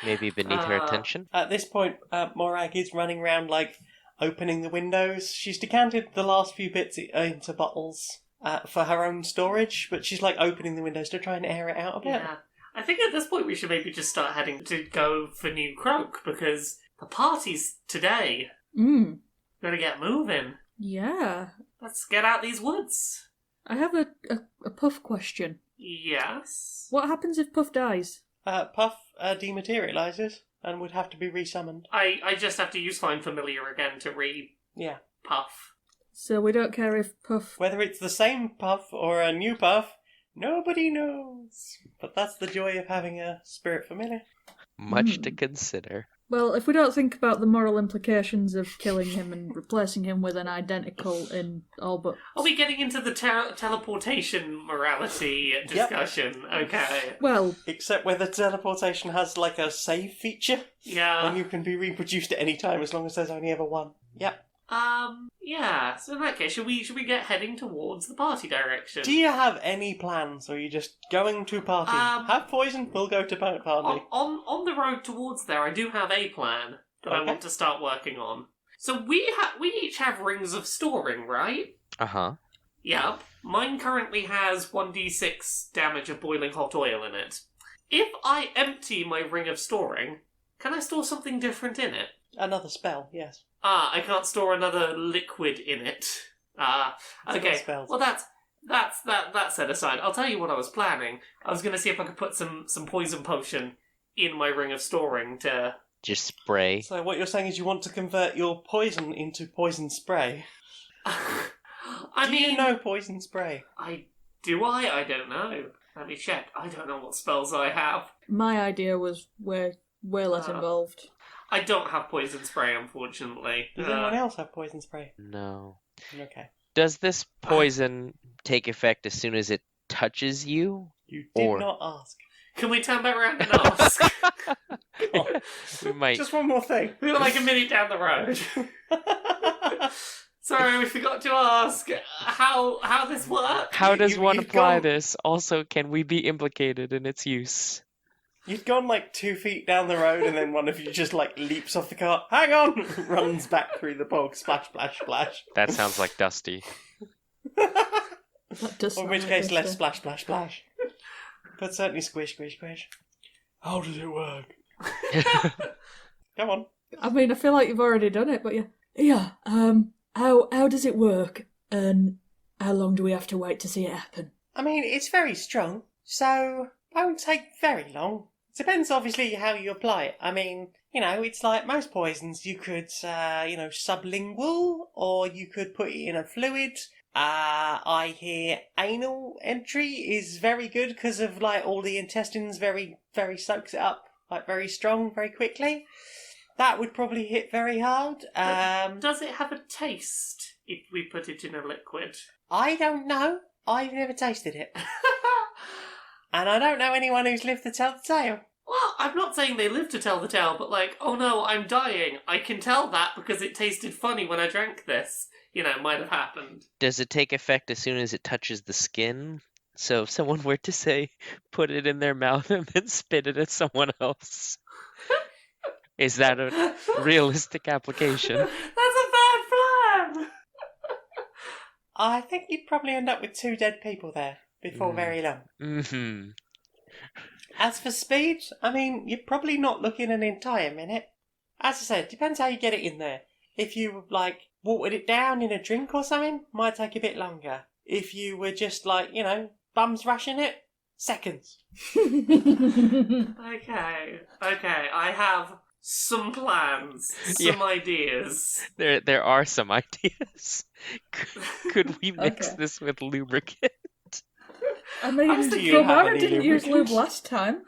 Maybe beneath her attention. At this point, Morag is running around, like, opening the windows. She's decanted the last few bits into bottles for her own storage, but she's, like, opening the windows to try and air it out a bit. Yeah. I think at this point we should maybe just start heading to go for New Croak, because the party's today. Gotta get moving. Yeah. Let's get out these woods. I have a Puff question. Yes? What happens if Puff dies? Puff dematerializes and would have to be resummoned. I just have to use Find Familiar again to Yeah. Puff. So we don't care if Puff... Whether it's the same Puff or a new Puff, nobody knows. But that's the joy of having a spirit familiar. Much to consider. Well, if we don't think about the moral implications of killing him and replacing him with an identical in all but... Are we getting into the teleportation morality discussion? Yep. Okay. Well... Except whether teleportation has, like, a save feature. Yeah. And you can be reproduced at any time as long as there's only ever one. Yep. Yeah, so in that case, should we get heading towards the party direction? Do you have any plans, or are you just going to party? Have poison, we'll go to party. On the road towards there, I do have a plan that I want to start working on. So we each have rings of storing, right? Uh-huh. Yep. Mine currently has 1d6 damage of boiling hot oil in it. If I empty my ring of storing, can I store something different in it? Another spell, yes. I can't store another liquid in it. Okay. Well, that's set aside. I'll tell you what I was planning. I was going to see if I could put some poison potion in my ring of storing to... Just spray. So what you're saying is you want to convert your poison into poison spray? Do you know poison spray? I don't know. Let me check. I don't know what spells I have. My idea was way less involved. I don't have poison spray, unfortunately. Does anyone else have poison spray? No. Okay. Does this poison take effect as soon as it touches you? You did not ask. Can we turn back around and ask? We might. Just one more thing. We were like a minute down the road. Sorry, we forgot to ask how this works. How does one apply this? Also, can we be implicated in its use? You'd gone like 2 feet down the road, and then one of you just like leaps off the cart. Hang on! Runs back through the bog. Splash, splash, splash. That sounds like Dusty. That does Or in sound which like case, this less then. splash, splash, splash. But certainly squish, squish, squish. How does it work? Come on. I mean, I feel like you've already done it, but yeah. Yeah, how does it work? And how long do we have to wait to see it happen? I mean, it's very strong, so it won't take very long. It depends, obviously, how you apply it. I mean, it's like most poisons. You could, sublingual, or you could put it in a fluid. I hear anal entry is very good because of, like, all the intestines very, very soaks it up, like, very strong, very quickly. That would probably hit very hard. Does it have a taste if we put it in a liquid? I don't know. I've never tasted it. And I don't know anyone who's lived to tell the tale. Well, I'm not saying they live to tell the tale, but like, oh no, I'm dying. I can tell that because it tasted funny when I drank this. It might have happened. Does it take effect as soon as it touches the skin? So if someone were to say, put it in their mouth and then spit it at someone else, is that a realistic application? That's a bad plan! I think you'd probably end up with 2 dead people there before very long. Mm-hmm. As for speed, I mean, you're probably not looking an entire minute. As I said, depends how you get it in there. If you, like, watered it down in a drink or something, might take a bit longer. If you were just, like, bums rushing it, seconds. Okay, I have some plans, some ideas. There are some ideas. Could we mix Okay. this with lubricant? I mean, I was thinking- Do you have Brilmara any didn't use lube lubricants? last time.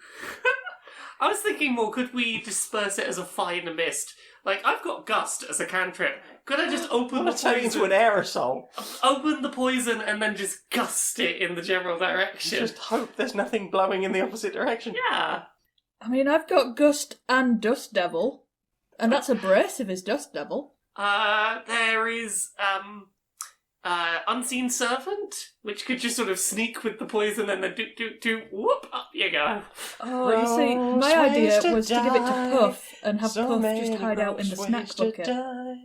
I was thinking more, could we disperse it as a fine mist? Like, I've got Gust as a cantrip. Could I just open the turn into poison? an aerosol. Open the poison and then just gust it in the general direction. Just hope there's nothing blowing in the opposite direction. Yeah. I mean, I've got Gust and Dust Devil, and that's abrasive as Dust Devil. There is, Unseen Servant, which could just sort of sneak with the poison and then do, whoop, up you go. Oh, you see, my Gross idea ways to was to give it to die. Puff and have So Puff many just hide out in the gross snack ways to bucket. die.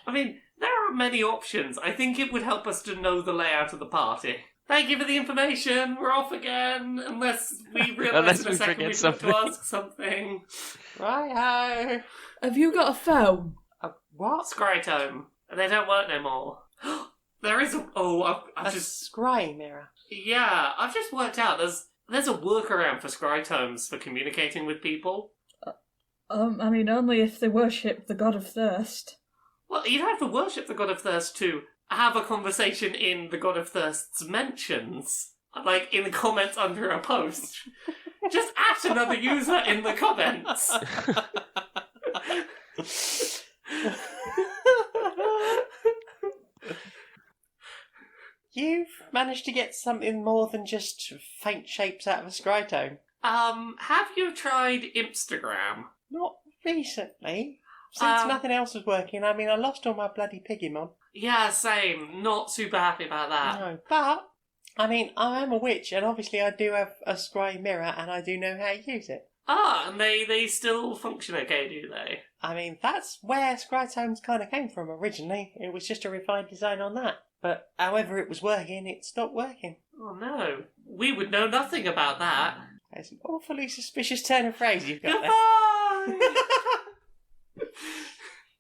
I mean, there are many options. I think it would help us to know the layout of the party. Thank you for the information. We're off again, unless we realise Unless in a we second forget we've got to something. ask something. Right-ho. Have you got a phone? What? Scrytome. They don't work no more. There is a... Oh, I've A just... scry mirror. Yeah, I've just worked out there's a workaround for scrytomes for communicating with people. I mean, only if they worship the god of thirst. Well, you don't have to worship the God of Thirst to have a conversation in the God of Thirst's mentions. Like, in the comments under a post. Just at another user in the comments. You've managed to get something more than just faint shapes out of a scrytome. Have you tried Instagram? Not recently. Since Um, nothing else was working, I mean, I lost all my bloody Pigimon. Yeah, same. Not super happy about that. No, but, I mean, I am a witch, and obviously I do have a scry mirror, and I do know how to use it. Ah, and they still function okay, do they? I mean, that's where scrytomes kind of came from originally. It was just a refined design on that. But however it was working, it stopped working. Oh no. We would know nothing about that. It's an awfully suspicious turn of phrase you've got there. Goodbye!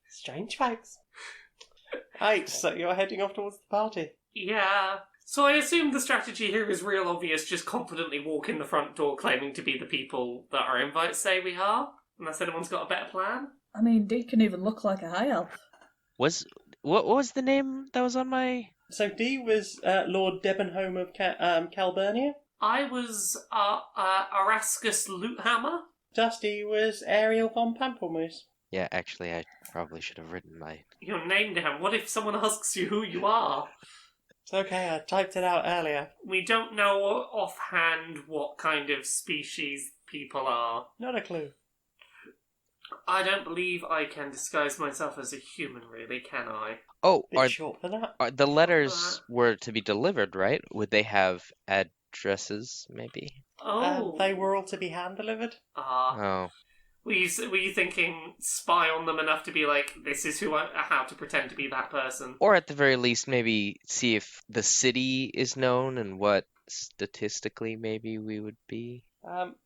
Strange folks. Right, so you're heading off towards the party. Yeah. So I assume the strategy here is real obvious, just confidently walk in the front door claiming to be the people that our invites say we are, unless anyone's got a better plan. I mean, Dee can even look like a high elf. What was the name that was on my... So Dee was Lord Debenhome of Calburnia. I was Arascus Loothammer. Dusty was Ariel von Pamplemousse. Yeah, actually, I probably should have written my... Your name down. What if someone asks you who you are? It's okay, I typed it out earlier. We don't know offhand what kind of species people are. Not a clue. I don't believe I can disguise myself as a human, really, can I? Oh, Bit short for that. the letters were to be delivered, right? Would they have dresses, maybe. Oh. They were all to be hand-delivered. Oh. Were you thinking spy on them enough to be like, this is how to pretend to be that person? Or at the very least, maybe see if the city is known and what statistically maybe we would be.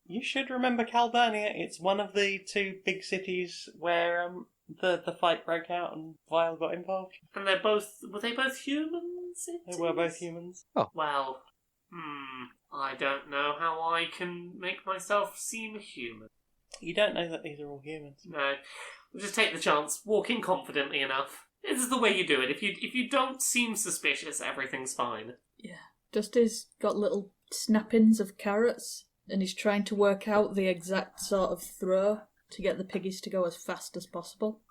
You should remember Calburnia. It's one of the 2 big cities where the fight broke out and Vile got involved. And were they both humans? They were both humans. Oh. Well, I don't know how I can make myself seem human. You don't know that these are all humans. No, we'll just take the chance, walk in confidently enough. This is the way you do it. If you don't seem suspicious, everything's fine. Yeah. Dusty's got little snappings of carrots, and he's trying to work out the exact sort of throw to get the piggies to go as fast as possible.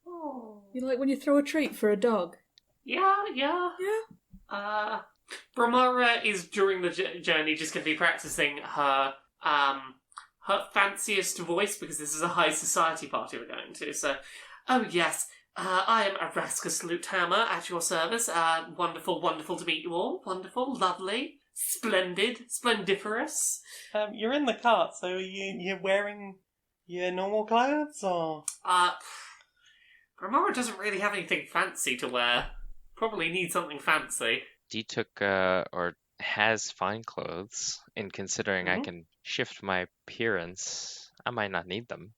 Oh. You like when you throw a treat for a dog? Yeah. Yeah. Brilmara is during the journey just going to be practicing her fanciest voice, because this is a high society party we're going to. So, oh yes, I am Arascus Lutehammer at your service. Wonderful to meet you all. Wonderful, lovely, splendid, splendiferous. You're in the cart, so you're wearing your normal clothes, or? Brilmara doesn't really have anything fancy to wear. Probably need something fancy. Dee took, or has fine clothes, and considering I can shift my appearance, I might not need them.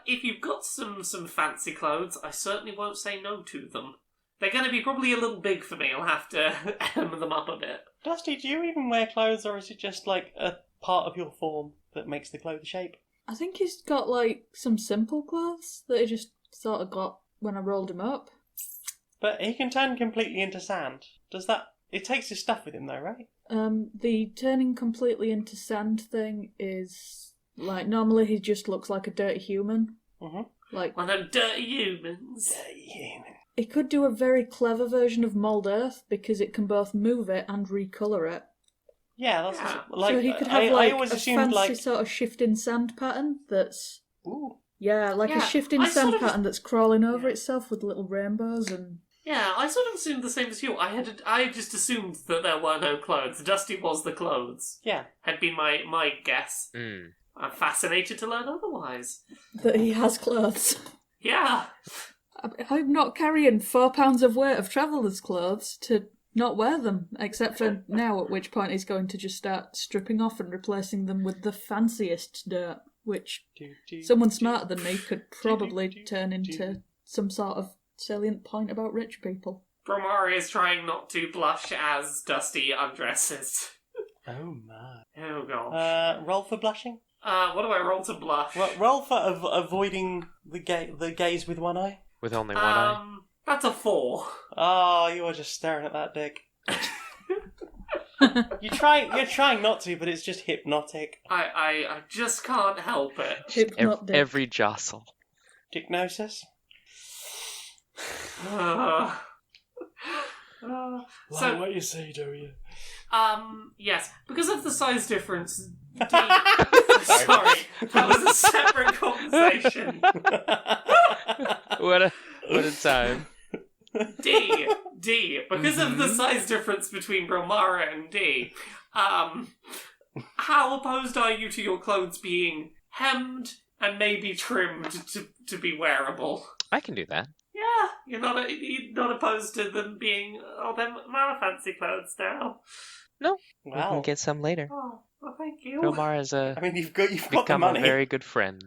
If you've got some fancy clothes, I certainly won't say no to them. They're going to be probably a little big for me. I'll have to hem them up a bit. Dusty, do you even wear clothes, or is it just like a part of your form that makes the clothes shape? I think he's got like some simple clothes that he just sort of got when I rolled him up. But he can turn completely into sand. Does that... It takes his stuff with him though, right? The turning completely into sand thing is like normally he just looks like a dirty human. Like one of them dirty humans. He could do a very clever version of Mould Earth because it can both move it and recolour it. Yeah, that's like so he could have like I always a assumed fancy like sort of shifting sand pattern that's ooh. Yeah, like a shifting I sand sort of... pattern that's crawling over itself with little rainbows and. Yeah, I sort of assumed the same as you. I just assumed that there were no clothes. Dusty was the clothes. Yeah. Had been my guess. I'm fascinated to learn otherwise. That he has clothes. Yeah. I'm not carrying 4 pounds of weight of traveller's clothes to not wear them, except for now, at which point he's going to just start stripping off and replacing them with the fanciest dirt, which someone smarter than me could probably turn into some sort of salient point about rich people. Brilmara is trying not to blush as Dusty undresses. Oh my. Oh gosh. Roll for blushing? What do I roll to blush? Roll for avoiding the gaze with one eye. With only one eye? That's a 4. Oh, you were just staring at that dick. You're trying not to, but it's just hypnotic. I just can't help it. Every jostle. Dicknosis? So what you say, do you? Yes, because of the size difference. Sorry, that was a separate conversation. What a time. D, because of the size difference between Brilmara and D, how opposed are you to your clothes being hemmed and maybe trimmed to be wearable? I can do that. Yeah, you're not opposed to them being them my fancy clothes now. No, we Wow. can get some later. Oh, well, thank you. Brilmara is I mean, you've got the become money. a very good friend.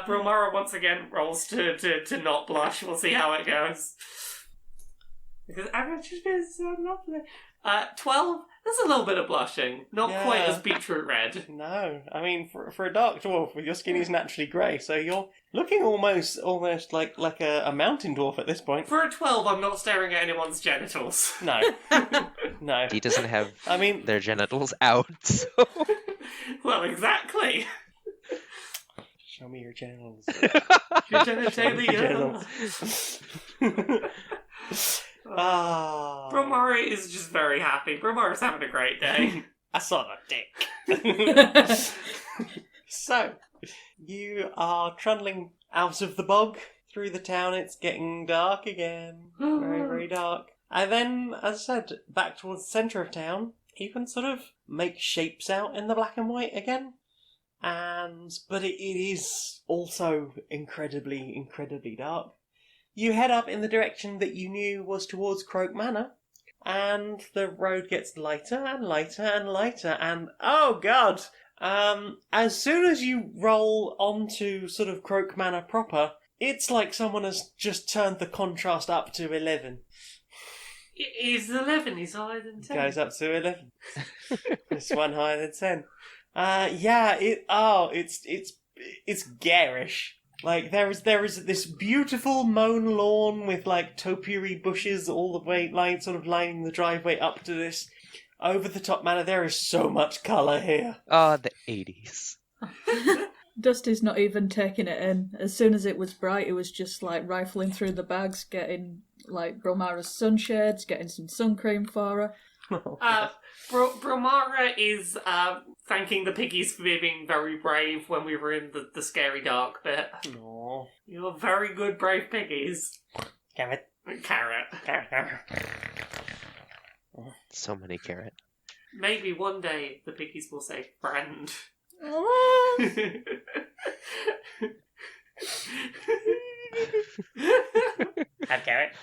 Brilmara once again rolls to not blush. We'll see how it goes. Because I've just been so lovely. 12. There's a little bit of blushing, not quite as beetroot red. No, I mean for a dark dwarf, your skin is naturally grey, so you're looking almost like a mountain dwarf at this point. For a 12, I'm not staring at anyone's genitals. No, no. He doesn't have I mean their genitals out, so... Well, exactly. Show me your genitals. Your genitalia. Brilmara is just very happy. Brilmara's having a great day. I saw that dick. So, you are trundling out of the bog through the town. It's getting dark again. Very, very dark. And then, as I said, back towards the centre of town, you can sort of make shapes out in the black and white again. But it is also incredibly, incredibly dark. You head up in the direction that you knew was towards Croak Manor, and the road gets lighter and lighter and lighter, and oh god! As soon as you roll onto sort of Croak Manor proper, it's like someone has just turned the contrast up to 11. Is 11 is higher than 10? Goes up to 11. It's one higher than 10. It's garish. Like there is this beautiful mown lawn with like topiary bushes all the way, sort of lining the driveway up to this over the top manor. There is so much colour here. Oh, the 80s. Dusty's not even taking it in. As soon as it was bright, it was just like rifling through the bags, getting like Brilmara's sunshades, getting some sun cream for her. Brilmara is thanking the piggies for being very brave when we were in the scary dark bit. Aww. You're very good, brave piggies. Carrot. Carrot. So many carrot. Maybe one day the piggies will say friend. Have carrot.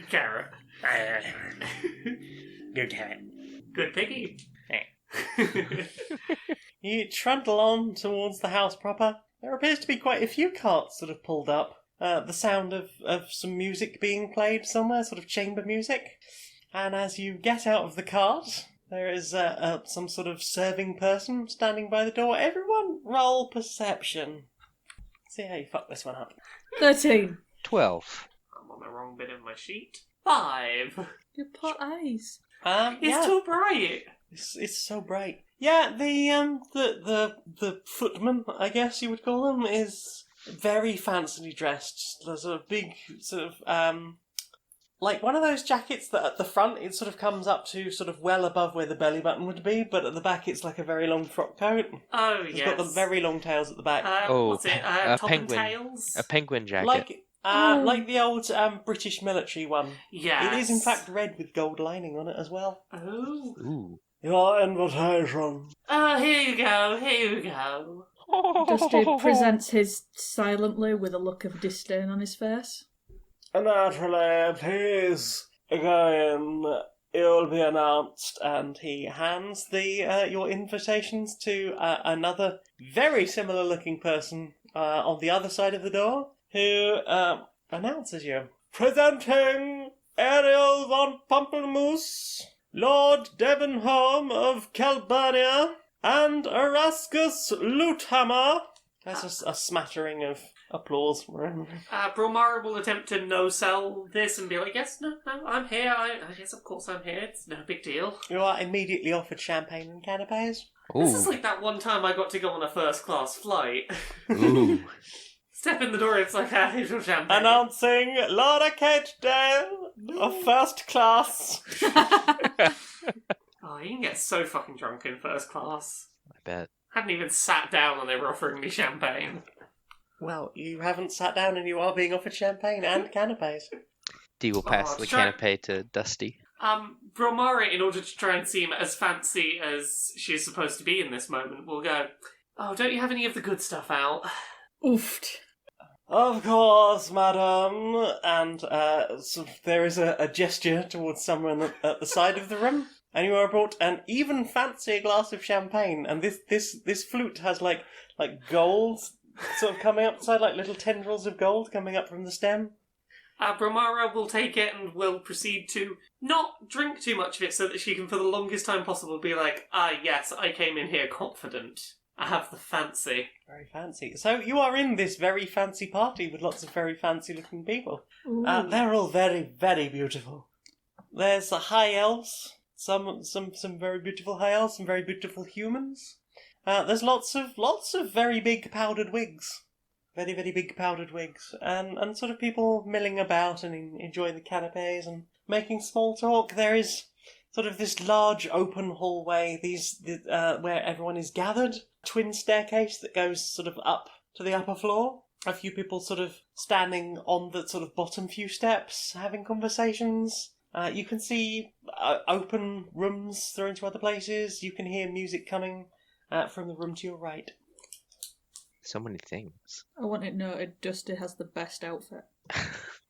Carrot. Good carrot. Good piggy. You trundle on towards the house proper. There appears to be quite a few carts sort of pulled up. The sound of some music being played somewhere, sort of chamber music. And as you get out of the cart, there is some sort of serving person standing by the door. Everyone roll perception. See how you fuck this one up. 13. 12. I'm on the wrong bit of my sheet. 5. Your pot eyes. It's too bright. It's so bright. Yeah, the footman, I guess you would call him, is very fancily dressed. There's a big sort of like one of those jackets that at the front it sort of comes up to sort of well above where the belly button would be, but at the back it's like a very long frock coat. Oh, It's yes. got the very long tails at the back. What's it? a Top penguin. and tails? A penguin jacket. Like the old British military one. Yes. It is in fact red with gold lining on it as well. Oh. Ooh. Your invitation. Oh, here you go, here you go. Dusty presents his silently with a look of disdain on his face. Naturally, please go in. You'll be announced, and he hands your invitations to another very similar-looking person on the other side of the door, who announces you. Presenting Ariel von Pamplemousse, Lord Devonholm of Calburnia, and Erascus Luthammer. That's a smattering of applause for him. Brilmara will attempt to no-sell this and be like, yes, no, I'm here. Yes, of course I'm here. It's no big deal. You are immediately offered champagne and canapes. This is like that one time I got to go on a first-class flight. Ooh. Step in the door, it's like, here's your champagne. Announcing Laura Kate Dale of first class. Oh, you can get so fucking drunk in first class. I bet. Hadn't even sat down when they were offering me champagne. Well, you haven't sat down and you are being offered champagne and canapes. Dee will pass the canapé to Dusty. Brilmara, in order to try and seem as fancy as she's supposed to be in this moment, will go, oh, don't you have any of the good stuff out? Oofed. Of course, madam. And so there is a gesture towards someone at the side of the room. And you are brought an even fancier glass of champagne. And this flute has like gold sort of coming up the side, like little tendrils of gold coming up from the stem. Brilmara will take it and will proceed to not drink too much of it so that she can, for the longest time possible, be like, yes, I came in here confident. I have the fancy. Very fancy. So you are in this very fancy party with lots of very fancy-looking people. They're all very, very beautiful. There's high elves, some very beautiful high elves, some very beautiful humans. There's lots of very big powdered wigs. Very, very big powdered wigs. And sort of people milling about and enjoying the canapes and making small talk. There is sort of this large open hallway, where everyone is gathered. Twin staircase that goes sort of up to the upper floor. A few people sort of standing on the sort of bottom few steps, having conversations. You can see open rooms through into other places. You can hear music coming from the room to your right. So many things. I want it noted Dusty has the best outfit.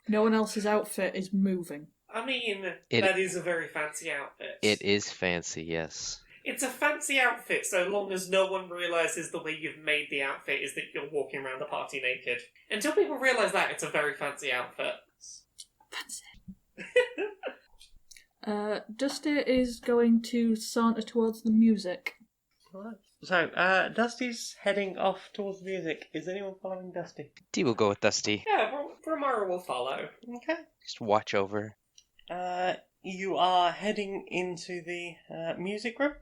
No one else's outfit is moving. I mean, It- that is a very fancy outfit. It is fancy, yes. It's a fancy outfit so long as no one realises the way you've made the outfit is that you're walking around the party naked. Until people realise that, it's a very fancy outfit. Fancy. Dusty is going to saunter towards the music. Right. So, Dusty's heading off towards the music. Is anyone following Dusty? D will go with Dusty. Yeah, Brilmara will follow. Okay. Just watch over. You are heading into the music room,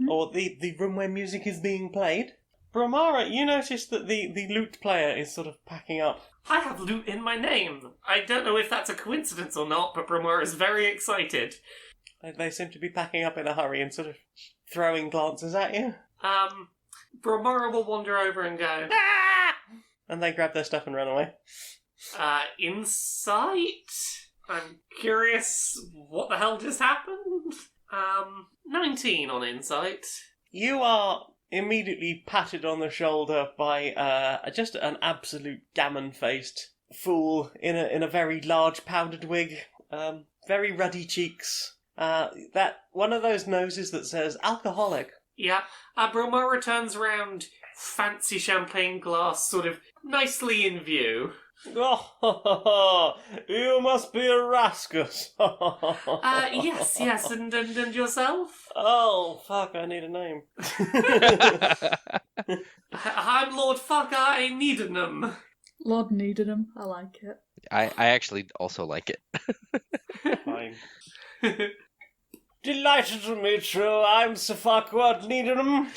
or the room where music is being played. Brilmara, you notice that the lute player is sort of packing up. I have loot in my name. I don't know if that's a coincidence or not, but Brilmara is very excited. They seem to be packing up in a hurry and sort of throwing glances at you. Brilmara will wander over and go, "Ah!" And they grab their stuff and run away. Insight? I'm curious what the hell just happened. 19 on insight. You are immediately patted on the shoulder by just an absolute gammon-faced fool in a very large powdered wig, very ruddy cheeks. That one of those noses that says alcoholic. Yeah, Brilmara turns around, fancy champagne glass, sort of nicely in view. Oh, you must be a rascus. Yes, and yourself? Oh, fuck, I need a name. I'm Lord Fuck, I Needenham. Lord Needenham, I like it. I actually also like it. Fine. Delighted to meet you. I'm Sir Farquaad Needham.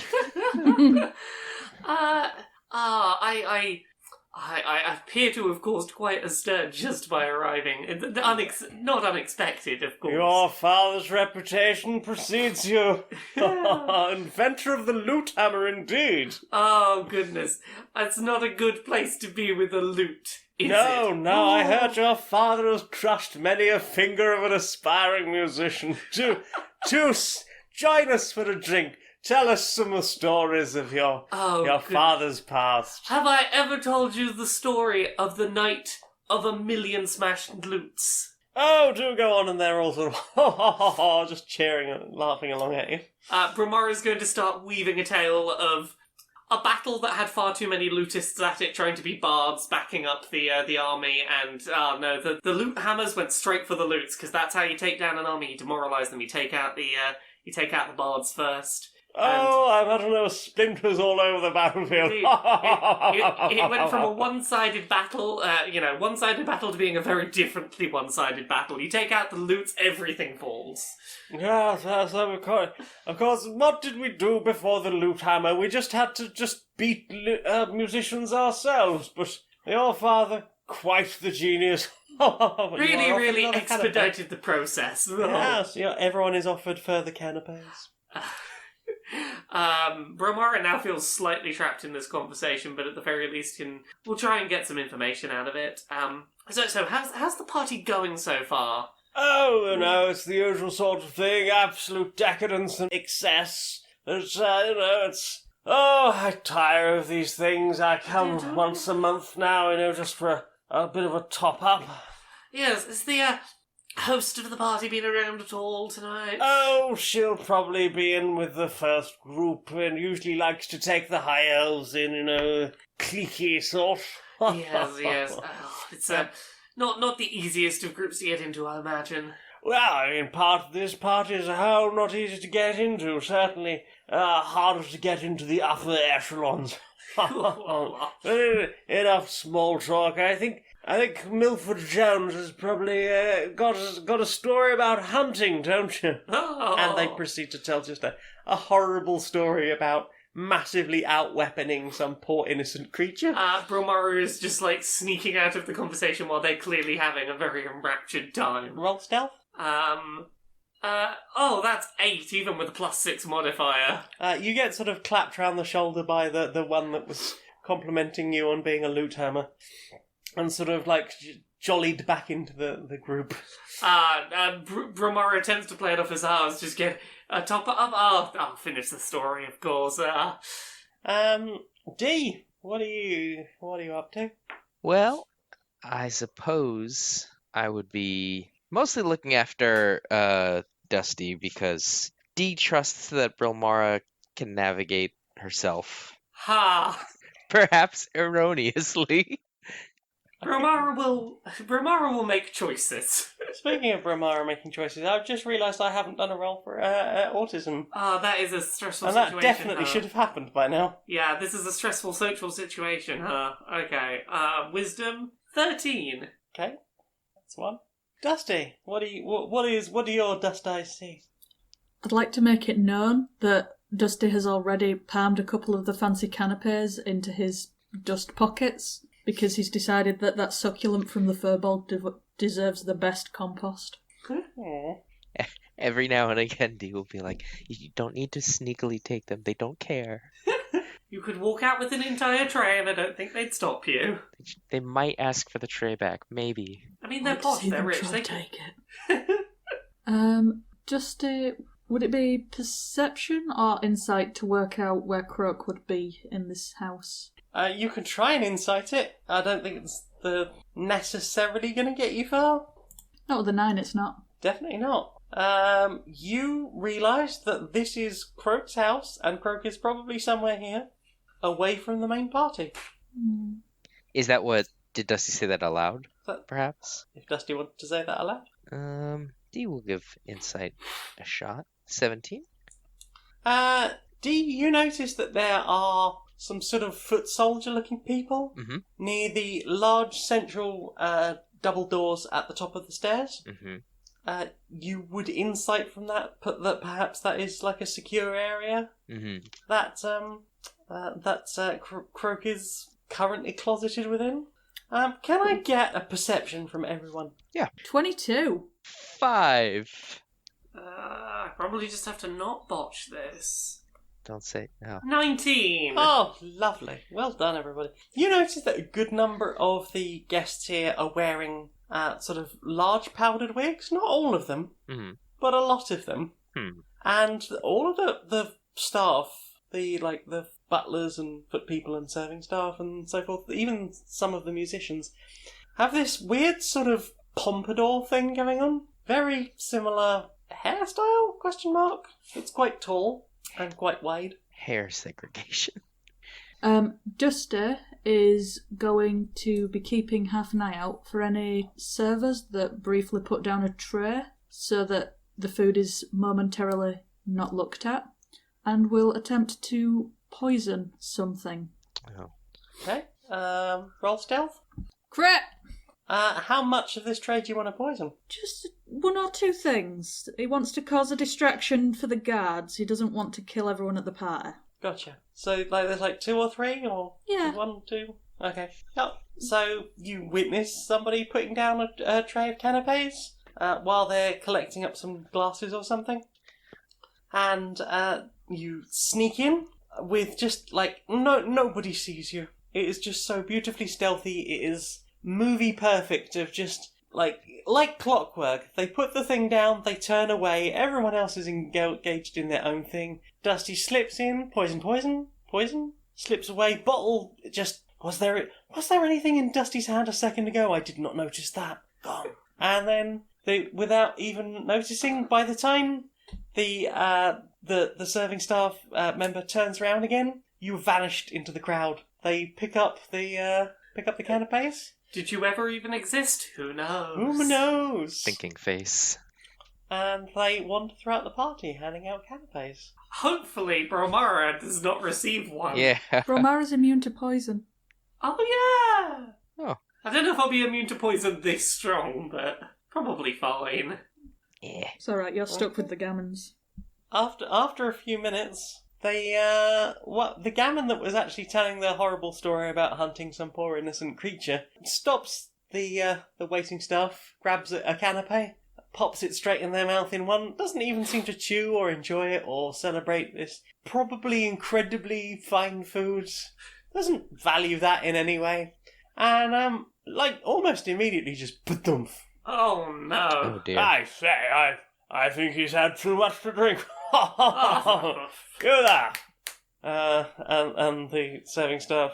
I appear to have caused quite a stir just by arriving. Not unexpected, of course. Your father's reputation precedes you. Inventor of the lute hammer, indeed. Oh, goodness. That's not a good place to be with a lute, is it? No, I heard your father has crushed many a finger of an aspiring musician. Do join us for a drink. Tell us some of the stories of your father's past. Have I ever told you the story of the night of 1,000,000 smashed lutes? Oh, do go on, and they're all sort of just cheering and laughing along at you. Brilmara is going to start weaving a tale of a battle that had far too many lutists at it, trying to be bards, backing up the army, and the lute hammers went straight for the lutes, because that's how you take down an army. You demoralise them. You take out the bards first. Oh, I imagine there were splinters all over the battlefield. It went from a one-sided battle, one-sided battle to being a very differently one-sided battle. You take out the lutes, everything falls. Yes, of course. What did we do before the lute hammer? We just had to beat musicians ourselves. But your father, quite the genius. Really expedited the process. Yes, everyone is offered further canapes. Brilmara now feels slightly trapped in this conversation, but at the very least we'll try and get some information out of it. So how's the party going so far? Oh, it's the usual sort of thing, absolute decadence and excess. I tire of these things. I come once a month now, just for a bit of a top-up. Yes, is the host of the party been around at all tonight? Oh, she'll probably be in with the first group and usually likes to take the high elves in, cliquey sort. Yes. Oh, it's not the easiest of groups to get into, I imagine. Well, this party as a whole, not easy to get into, certainly harder to get into the upper echelons. Enough small talk, I think Milford Jones has probably got a story about hunting, don't you? Oh. And they proceed to tell just a horrible story about massively out-weaponing some poor innocent creature. Brilmara is just sneaking out of the conversation while they're clearly having a very enraptured time. Roll stealth. That's 8, even with a +6 modifier. You get sort of clapped round the shoulder by the one that was complimenting you on being a lute hammer. And sort of jollied back into the group. Brilmara attempts to play it off as ours, just get a top up. I'll finish the story, of course. D, what are you up to? Well, I suppose I would be mostly looking after Dusty because D trusts that Brilmara can navigate herself. Ha! Perhaps erroneously. Brilmara will make choices. Speaking of Brilmara making choices, I've just realised I haven't done a roll for autism. That is a stressful And situation. that definitely should have happened by now. Yeah, this is a stressful social situation, huh? Okay. Wisdom 13. Okay, that's one. Dusty, what do your dust eyes see? I'd like to make it known that Dusty has already palmed a couple of the fancy canapes into his dust pockets because he's decided that succulent from the furball deserves the best compost. Aww. Every now and again, D will be like, you don't need to sneakily take them. They don't care. You could walk out with an entire tray and I don't think they'd stop you. They might ask for the tray back. Maybe. I mean, they're Like to posh, see they're them rich. try They take it. Dusty, would it be perception or insight to work out where Croak would be in this house? You can try and insight it. I don't think it's necessarily going to get you far. Not with a 9, it's not. Definitely not. You realise that this is Croak's house, and Croak is probably somewhere here, away from the main party. Is that what... Did Dusty say that aloud, perhaps? If Dusty wanted to say that aloud. D will give insight a shot. 17? D, you notice that there are some sort of foot soldier-looking people near the large central double doors at the top of the stairs. You would insight from that that perhaps that is like a secure area. That Croak is currently closeted within. Can I get a perception from everyone? 22. 5. I probably just have to not botch this. Don't say no. 19! Oh, lovely. Well done, everybody. You notice that a good number of the guests here are wearing sort of large powdered wigs. Not all of them, but a lot of them. And all of the staff, the butlers and foot people and serving staff and so forth, even some of the musicians, have this weird sort of pompadour thing going on. Very similar hairstyle, ? It's quite tall and quite wide. Hair segregation. Dusty is going to be keeping half an eye out for any servers that briefly put down a tray so that the food is momentarily not looked at, and will attempt to poison something. Oh. Okay. Roll stealth. Crit! How much of this tray do you want to poison? Just 1 or 2 things. He wants to cause a distraction for the guards. He doesn't want to kill everyone at the party. Gotcha. So, there's 2 or 3, or Yeah. 1, 2? Okay. Yep. So, you witness somebody putting down a tray of canapes while they're collecting up some glasses or something. And you sneak in with just, nobody sees you. It is just so beautifully stealthy. It is movie perfect of just, like clockwork. They put the thing down, they turn away, everyone else is engaged in their own thing. Dusty slips in, poison, slips away, bottle just... Was there anything in Dusty's hand a second ago? I did not notice that. Gone. And then, without even noticing, by the time the serving staff member turns around again, you vanished into the crowd. They pick up the canapes. Did you ever even exist? Who knows? Who knows? Thinking face. And they wander throughout the party, handing out canapes. Hopefully, Brilmara does not receive one. Yeah. Brilmara's immune to poison. Oh, yeah! Oh. I don't know if I'll be immune to poison this strong, but probably fine. Yeah. It's alright, you're stuck with the gammons. After a few minutes, the gammon that was actually telling the horrible story about hunting some poor innocent creature stops the waiting staff, grabs a canapé, pops it straight in their mouth in one, doesn't even seem to chew or enjoy it or celebrate this probably incredibly fine food, doesn't value that in any way, and like, almost immediately just ba-dumph. Oh no. Oh dear. I say, I think he's had too much to drink. Go there. And the serving staff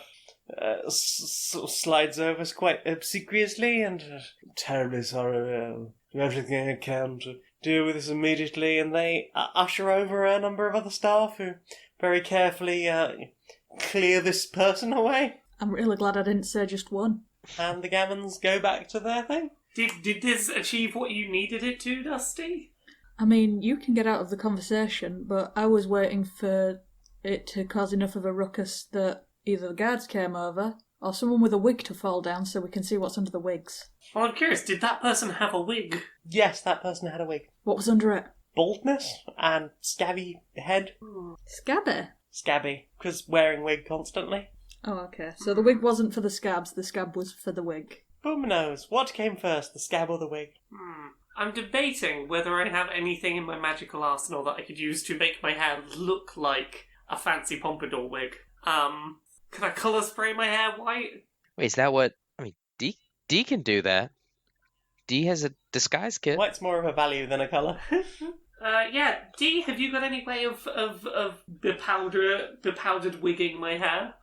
slides over quite obsequiously and terribly sorry. Do everything I can to deal with this immediately. And they usher over a number of other staff who very carefully clear this person away. I'm really glad I didn't say just one. And the gammons go back to their thing. Did this achieve what you needed it to, Dusty? I mean, you can get out of the conversation, but I was waiting for it to cause enough of a ruckus that either the guards came over or someone with a wig to fall down so we can see what's under the wigs. Well, I'm curious, did that person have a wig? Yes, that person had a wig. What was under it? Baldness and scabby head. Scabby? Scabby, because wearing wig constantly. Oh, okay. So the wig wasn't for the scabs, the scab was for the wig. Who knows? What came first, the scab or the wig? I'm debating whether I have anything in my magical arsenal that I could use to make my hair look like a fancy pompadour wig. Can I colour spray my hair white? Wait, is that what... I mean, D can do that. D has a disguise kit. White's more of a value than a colour. Yeah, Dee, have you got any way of bepowdered wigging my hair?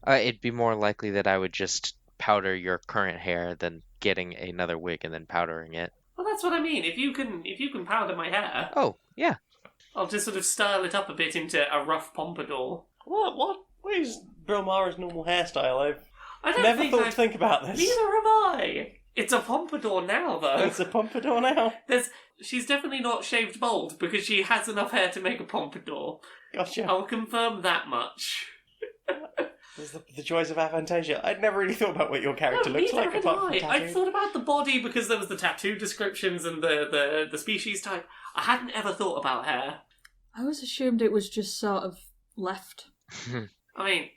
It'd be more likely that I would just powder your current hair than getting another wig and then powdering it. Well, that's what I mean. If you can powder my hair, Oh, yeah. I'll just sort of style it up a bit into a rough pompadour. What is Brilmara's normal hairstyle? I don't Never thought to think about this. Neither have I. It's a pompadour now, though. It's a pompadour now. She's definitely not shaved bald because she has enough hair to make a pompadour. Gotcha. I'll confirm that much. There's the joys of aphantasia. I'd never really thought about what your character looks neither like had apart from I. tattoo. I thought about the body because there was the tattoo descriptions and the species type. I hadn't ever thought about hair. I always assumed it was just sort of left. I mean,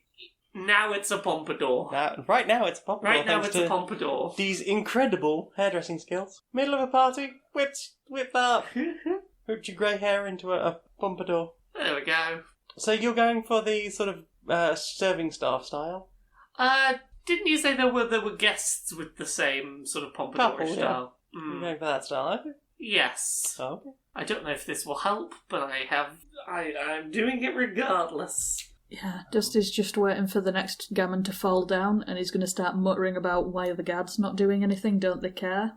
now it's a pompadour. Right now it's a pompadour. Right now thanks it's to a pompadour. These incredible hairdressing skills. Middle of a party, whip that. Whipped your grey hair into a pompadour. There we go. So you're going for the sort of serving staff style? Didn't you say there were guests with the same sort of pompadour Couple, yeah. style? You're going for that style, aren't you? Yes. Oh, okay. I don't know if this will help, but I'm doing it regardless. Yeah, Dusty's just waiting for the next gammon to fall down and he's going to start muttering about why are the guards not doing anything, don't they care?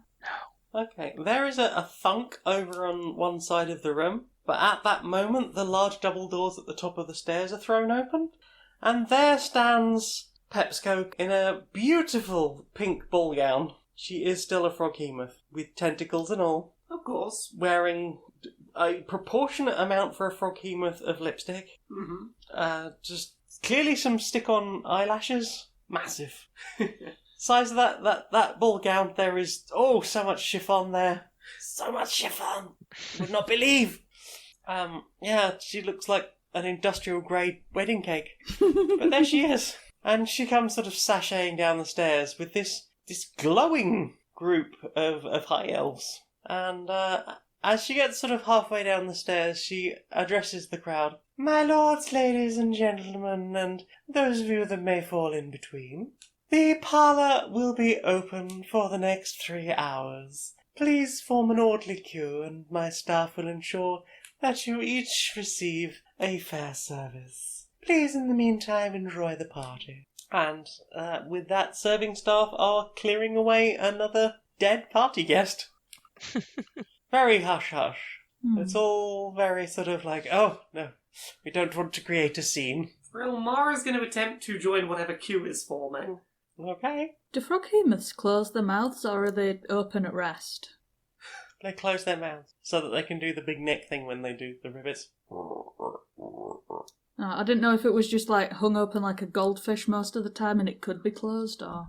Okay, there is a thunk over on one side of the room, but at that moment the large double doors at the top of the stairs are thrown open, and there stands Pepsco in a beautiful pink ball gown. She is still a froghemoth, with tentacles and all. Of course. Wearing a proportionate amount for a froghemoth of lipstick. Mm-hmm. Just clearly some stick-on eyelashes. Massive. Size of that ball gown, there is, so much chiffon there. So much chiffon. Would not believe. Yeah, she looks like an industrial-grade wedding cake. But there she is. And she comes sort of sashaying down the stairs with this glowing group of high elves. And as she gets sort of halfway down the stairs, she addresses the crowd. My lords, ladies and gentlemen, and those of you that may fall in between, the parlour will be open for the next 3 hours. Please form an orderly queue, and my staff will ensure that you each receive a fair service. Please, in the meantime, enjoy the party. And with that, serving staff are clearing away another dead party guest. Very hush-hush. It's all very sort of like, oh, no, we don't want to create a scene. Brilmara's going to attempt to join whatever queue is forming. Okay. Do froghemoths close their mouths or are they open at rest? They close their mouths so that they can do the big neck thing when they do the rivets. I didn't know if it was just like hung open like a goldfish most of the time and it could be closed or...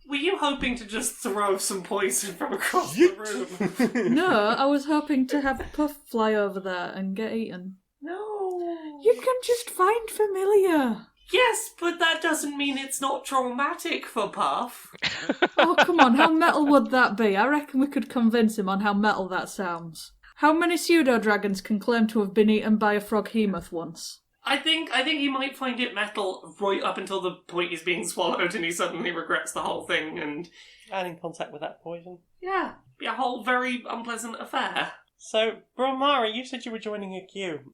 Were you hoping to just throw some poison from across the room? No, I was hoping to have Puff fly over there and get eaten. No. You can just find familiar. Yes, but that doesn't mean it's not traumatic for Puff. Oh, come on, how metal would that be? I reckon we could convince him on how metal that sounds. How many pseudo-dragons can claim to have been eaten by a froghemoth once? I think he might find it metal right up until the point he's being swallowed and he suddenly regrets the whole thing and... And in contact with that poison. Yeah, be a whole very unpleasant affair. So, Brilmara, you said you were joining a queue.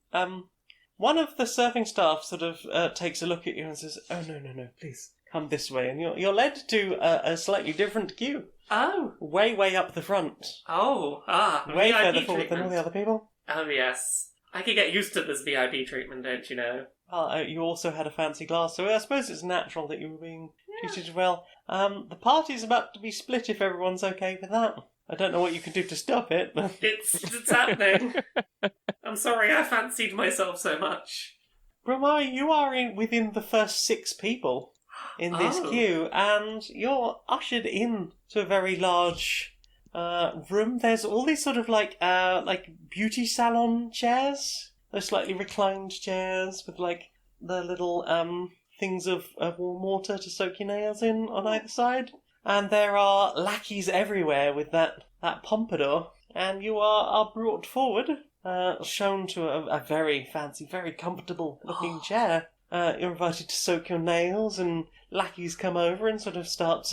One of the surfing staff sort of takes a look at you and says, "Oh, no, please, come this way." And you're led to a slightly different queue. Oh. Way up the front. Oh, Way VIP further forward than treatment. all the other people. Oh, yes. I could get used to this VIP treatment, don't you know? You also had a fancy glass, so I suppose it's natural that you were being treated well. The party's about to be split if everyone's okay with that. I don't know what you can do to stop it, but... It's happening. I'm sorry, I fancied myself so much. Brilmara, you are within the first 6 people in this queue, and you're ushered in to a very large room. There's all these sort of like beauty salon chairs. Those slightly reclined chairs with like the little things of warm water to soak your nails in on either side. And there are lackeys everywhere with that pompadour. And you are brought forward, shown to a very fancy, very comfortable looking chair. You're invited to soak your nails, and lackeys come over and sort of start,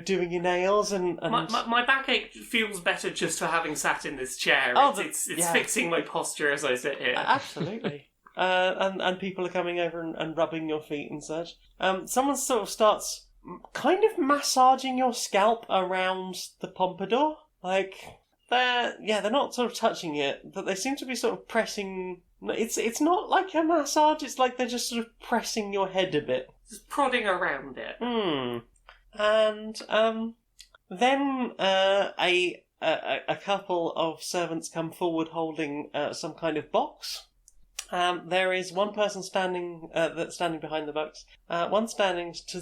doing your nails. And... My backache feels better just for having sat in this chair. It's fixing my posture as I sit here. Absolutely. And people are coming over and rubbing your feet and such. Someone sort of starts kind of massaging your scalp around the pompadour. Like, they're not sort of touching it, but they seem to be sort of pressing... It's not like a massage, it's like they're just sort of pressing your head a bit. Just prodding around it. And then a couple of servants come forward holding some kind of box. There is one person standing behind the box, one standing to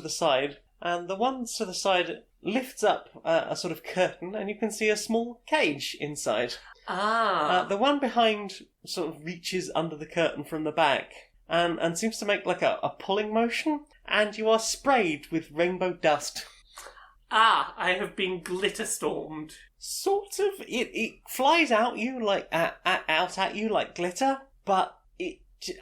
the side, and the one to the side lifts up a sort of curtain, and you can see a small cage inside. The one behind sort of reaches under the curtain from the back and seems to make like a pulling motion, and you are sprayed with rainbow dust. I have been glitter stormed. Sort of. It flies out you like out at you like glitter, but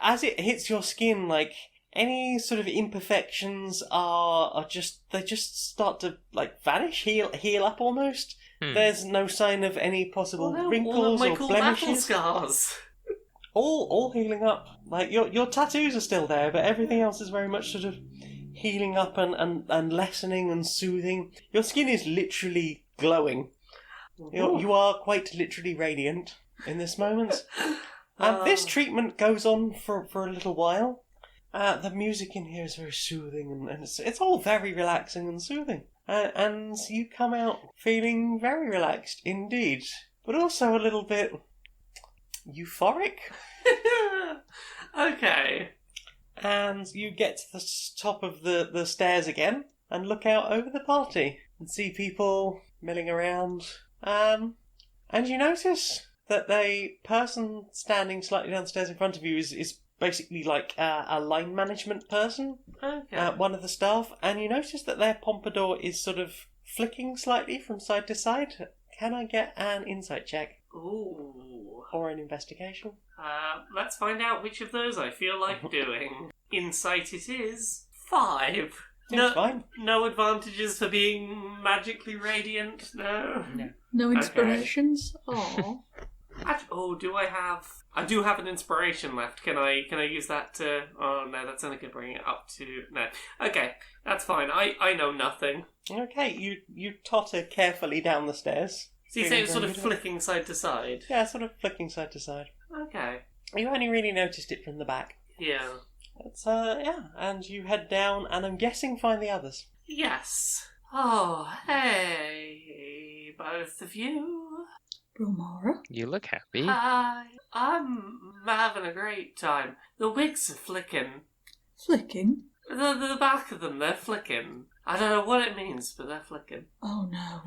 as it hits your skin, like any sort of imperfections they just start to like vanish, heal up almost. There's no sign of any possible wrinkles or blemishes. Scars. All healing up. Like your tattoos are still there, but everything else is very much sort of healing up and lessening and soothing. Your skin is literally glowing. You are quite literally radiant in this moment. And this treatment goes on for a little while. The music in here is very soothing, and it's all very relaxing and soothing. And you come out feeling very relaxed indeed, but also a little bit euphoric. Okay. And you get to the top of the stairs again and look out over the party and see people milling around. And you notice that the person standing slightly downstairs in front of you is basically like a line management person, one of the staff, and you notice that their pompadour is sort of flicking slightly from side to side. Can I get an insight check? Ooh. Or an investigation? Let's find out which of those I feel like doing. Insight it is. 5. Seems fine. No advantages for being magically radiant, no? No inspirations? Aww. Do I have... I do have an inspiration left. Can I use that to... Oh, no, that's only going to bring it up to... No. Okay, that's fine. I know nothing. Okay, you totter carefully down the stairs. So you say it's sort of flicking side to side? Yeah, sort of flicking side to side. Okay. You only really noticed it from the back. Yeah. It's, and you head down, and I'm guessing find the others. Yes. Oh, hey, both of you. Brilmara? You look happy. Hi. I'm having a great time. The wigs are flicking. Flicking? The back of them, they're flicking. I don't know what it means, but they're flicking. Oh no.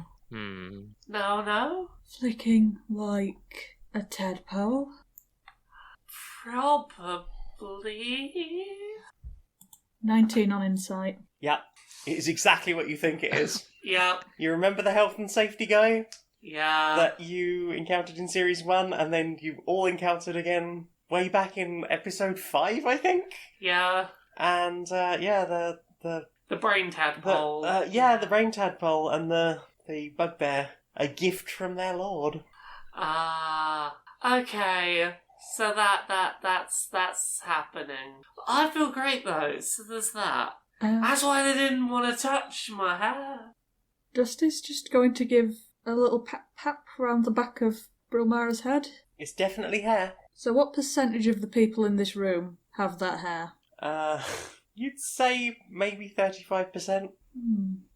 No? Flicking like a tadpole? Probably. 19 on insight. Yeah, it is exactly what you think it is. Yeah. You remember the health and safety guy? Yeah. That you encountered in Series 1, and then you all encountered again way back in episode 5, I think. Yeah. And the brain tadpole. The brain tadpole and the bugbear, a gift from their lord. Okay. So that's happening. I feel great though. So there's that. That's why they didn't want to touch my hair. Dusty's just going to give a little pat round the back of Brilmara's head. It's definitely hair. So what percentage of the people in this room have that hair? You'd say maybe 35%.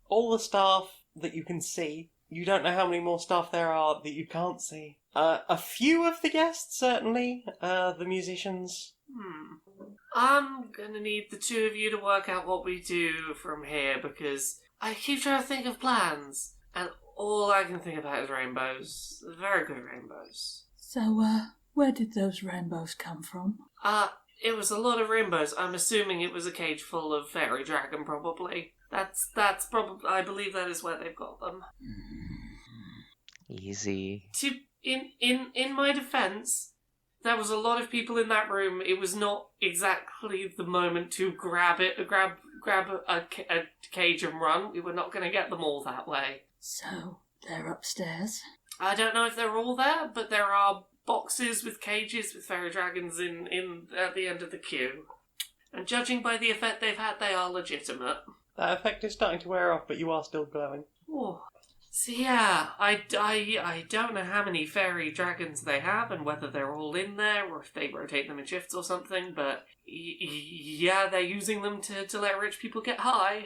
All the staff that you can see. You don't know how many more staff there are that you can't see. A few of the guests, certainly. The musicians. I'm gonna need the two of you to work out what we do from here, because I keep trying to think of plans, and all I can think about is rainbows. Very good rainbows. So, where did those rainbows come from? It was a lot of rainbows. I'm assuming it was a cage full of fairy dragon, probably. That's probably... I believe that is where they've got them. Easy. In my defence, there was a lot of people in that room. It was not exactly the moment to grab a cage and run. We were not going to get them all that way. So, they're upstairs? I don't know if they're all there, but there are boxes with cages with fairy dragons in at the end of the queue. And judging by the effect they've had, they are legitimate. That effect is starting to wear off, but you are still glowing. Oh. So yeah, I don't know how many fairy dragons they have and whether they're all in there or if they rotate them in shifts or something, but yeah, they're using them to let rich people get high.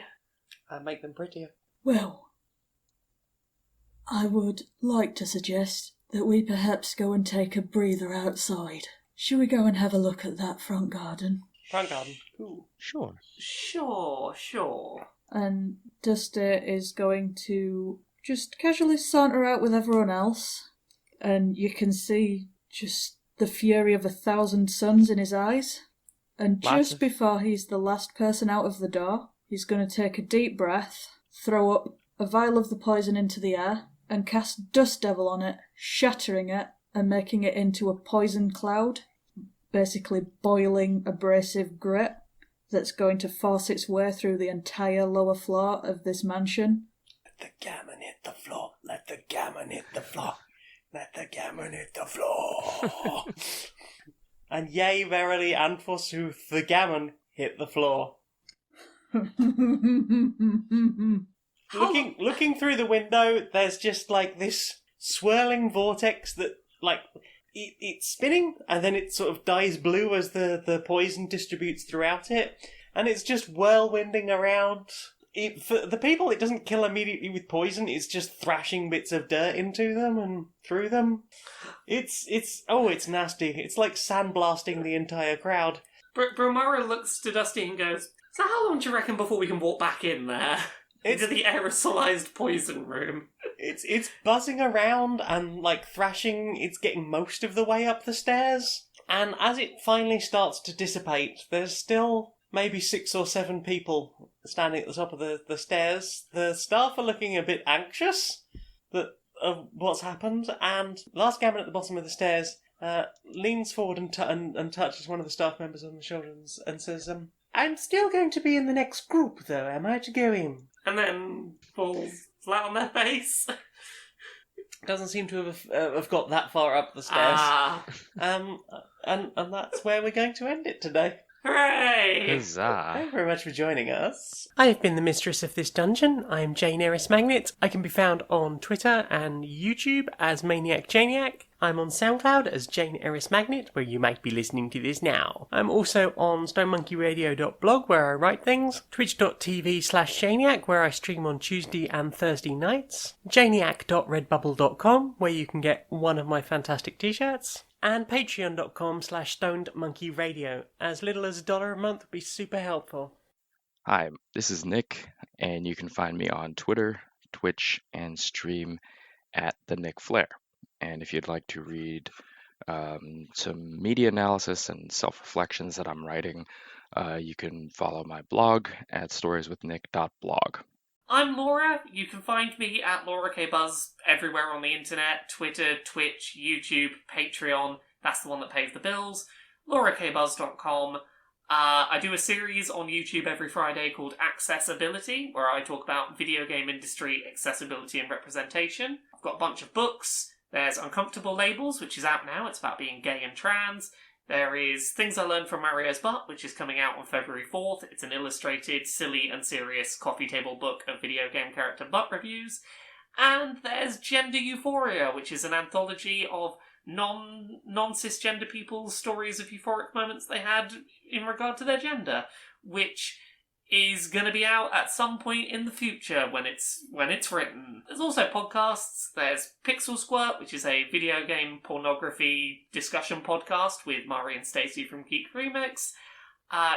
And make them prettier. Well, I would like to suggest that we perhaps go and take a breather outside. Shall we go and have a look at that front garden? Front garden. Cool. Sure. Sure. And Dusty is going to just casually saunter out with everyone else, and you can see just the fury of 1,000 suns in his eyes. And just before he's the last person out of the door, he's going to take a deep breath, throw up a vial of the poison into the air, and cast Dust Devil on it, shattering it and making it into a poison cloud, basically boiling abrasive grit that's going to force its way through the entire lower floor of this mansion. Let the gammon hit the floor. Let the gammon hit the floor. Let the gammon hit the floor. And yea, verily, and forsooth, the gammon hit the floor. Looking through the window, there's just like this swirling vortex that, like, it's spinning, and then it sort of dyes blue as the poison distributes throughout it, and it's just whirlwinding around. For the people, it doesn't kill immediately with poison, it's just thrashing bits of dirt into them and through them. It's nasty. It's like sandblasting the entire crowd. Brilmara looks to Dusty and goes, so how long do you reckon before we can walk back in there? Into the aerosolized poison room. It's buzzing around and, like, thrashing. It's getting most of the way up the stairs. And as it finally starts to dissipate, there's still maybe 6 or 7 people standing at the top of the stairs. The staff are looking a bit anxious of what's happened, and last gammon at the bottom of the stairs leans forward and touches one of the staff members on the shoulder and says, I'm still going to be in the next group, though. Am I to go in? And then falls flat on their face. Doesn't seem to have got that far up the stairs. And that's where we're going to end it today. Hooray! Huzzah. Thank you very much for joining us. I have been the mistress of this dungeon. I am Jane Aerith Magnet. I can be found on Twitter and YouTube as Maniac Janiac. I'm on SoundCloud as Jane Aerith Magnet, where you might be listening to this now. I'm also on stonemonkeyradio.blog, where I write things, twitch.tv/Janiac, where I stream on Tuesday and Thursday nights, janiac.redbubble.com, where you can get one of my fantastic t-shirts, and patreon.com/stonedmonkeyradio. As little as $1 a month would be super helpful. Hi, this is Nick, and you can find me on Twitter, Twitch, and stream at the Nick Flair. And if you'd like to read some media analysis and self-reflections that I'm writing, you can follow my blog at storieswithnick.blog. I'm Laura. You can find me at Laura K. Buzz everywhere on the internet. Twitter, Twitch, YouTube, Patreon. That's the one that pays the bills. laurakbuzz.com. I do a series on YouTube every Friday called Accessibility, where I talk about video game industry accessibility and representation. I've got a bunch of books. There's Uncomfortable Labels, which is out now. It's about being gay and trans. There is Things I Learned from Mario's Butt, which is coming out on February 4th. It's an illustrated, silly and serious coffee table book of video game character butt reviews. And there's Gender Euphoria, which is an anthology of non-cisgender people's stories of euphoric moments they had in regard to their gender, which is going to be out at some point in the future when it's written. There's also podcasts. There's Pixel Squirt, which is a video game pornography discussion podcast with Mari and Stacey from Geek Remix.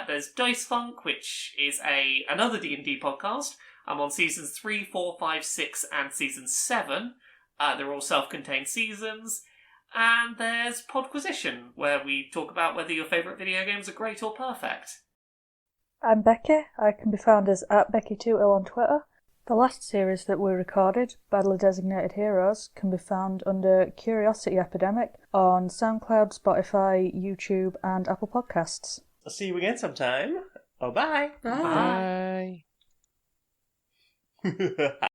There's Dice Funk, which is another D&D podcast. I'm on seasons 3, 4, 5, 6, and season 7. They're all self-contained seasons. And there's Podquisition, where we talk about whether your favourite video games are great or perfect. I'm Becky. I can be found as @Becky2ill on Twitter. The last series that we recorded, Badly Designated Heroes, can be found under Curiosity Epidemic on SoundCloud, Spotify, YouTube, and Apple Podcasts. I'll see you again sometime. Oh, bye. Bye. Bye.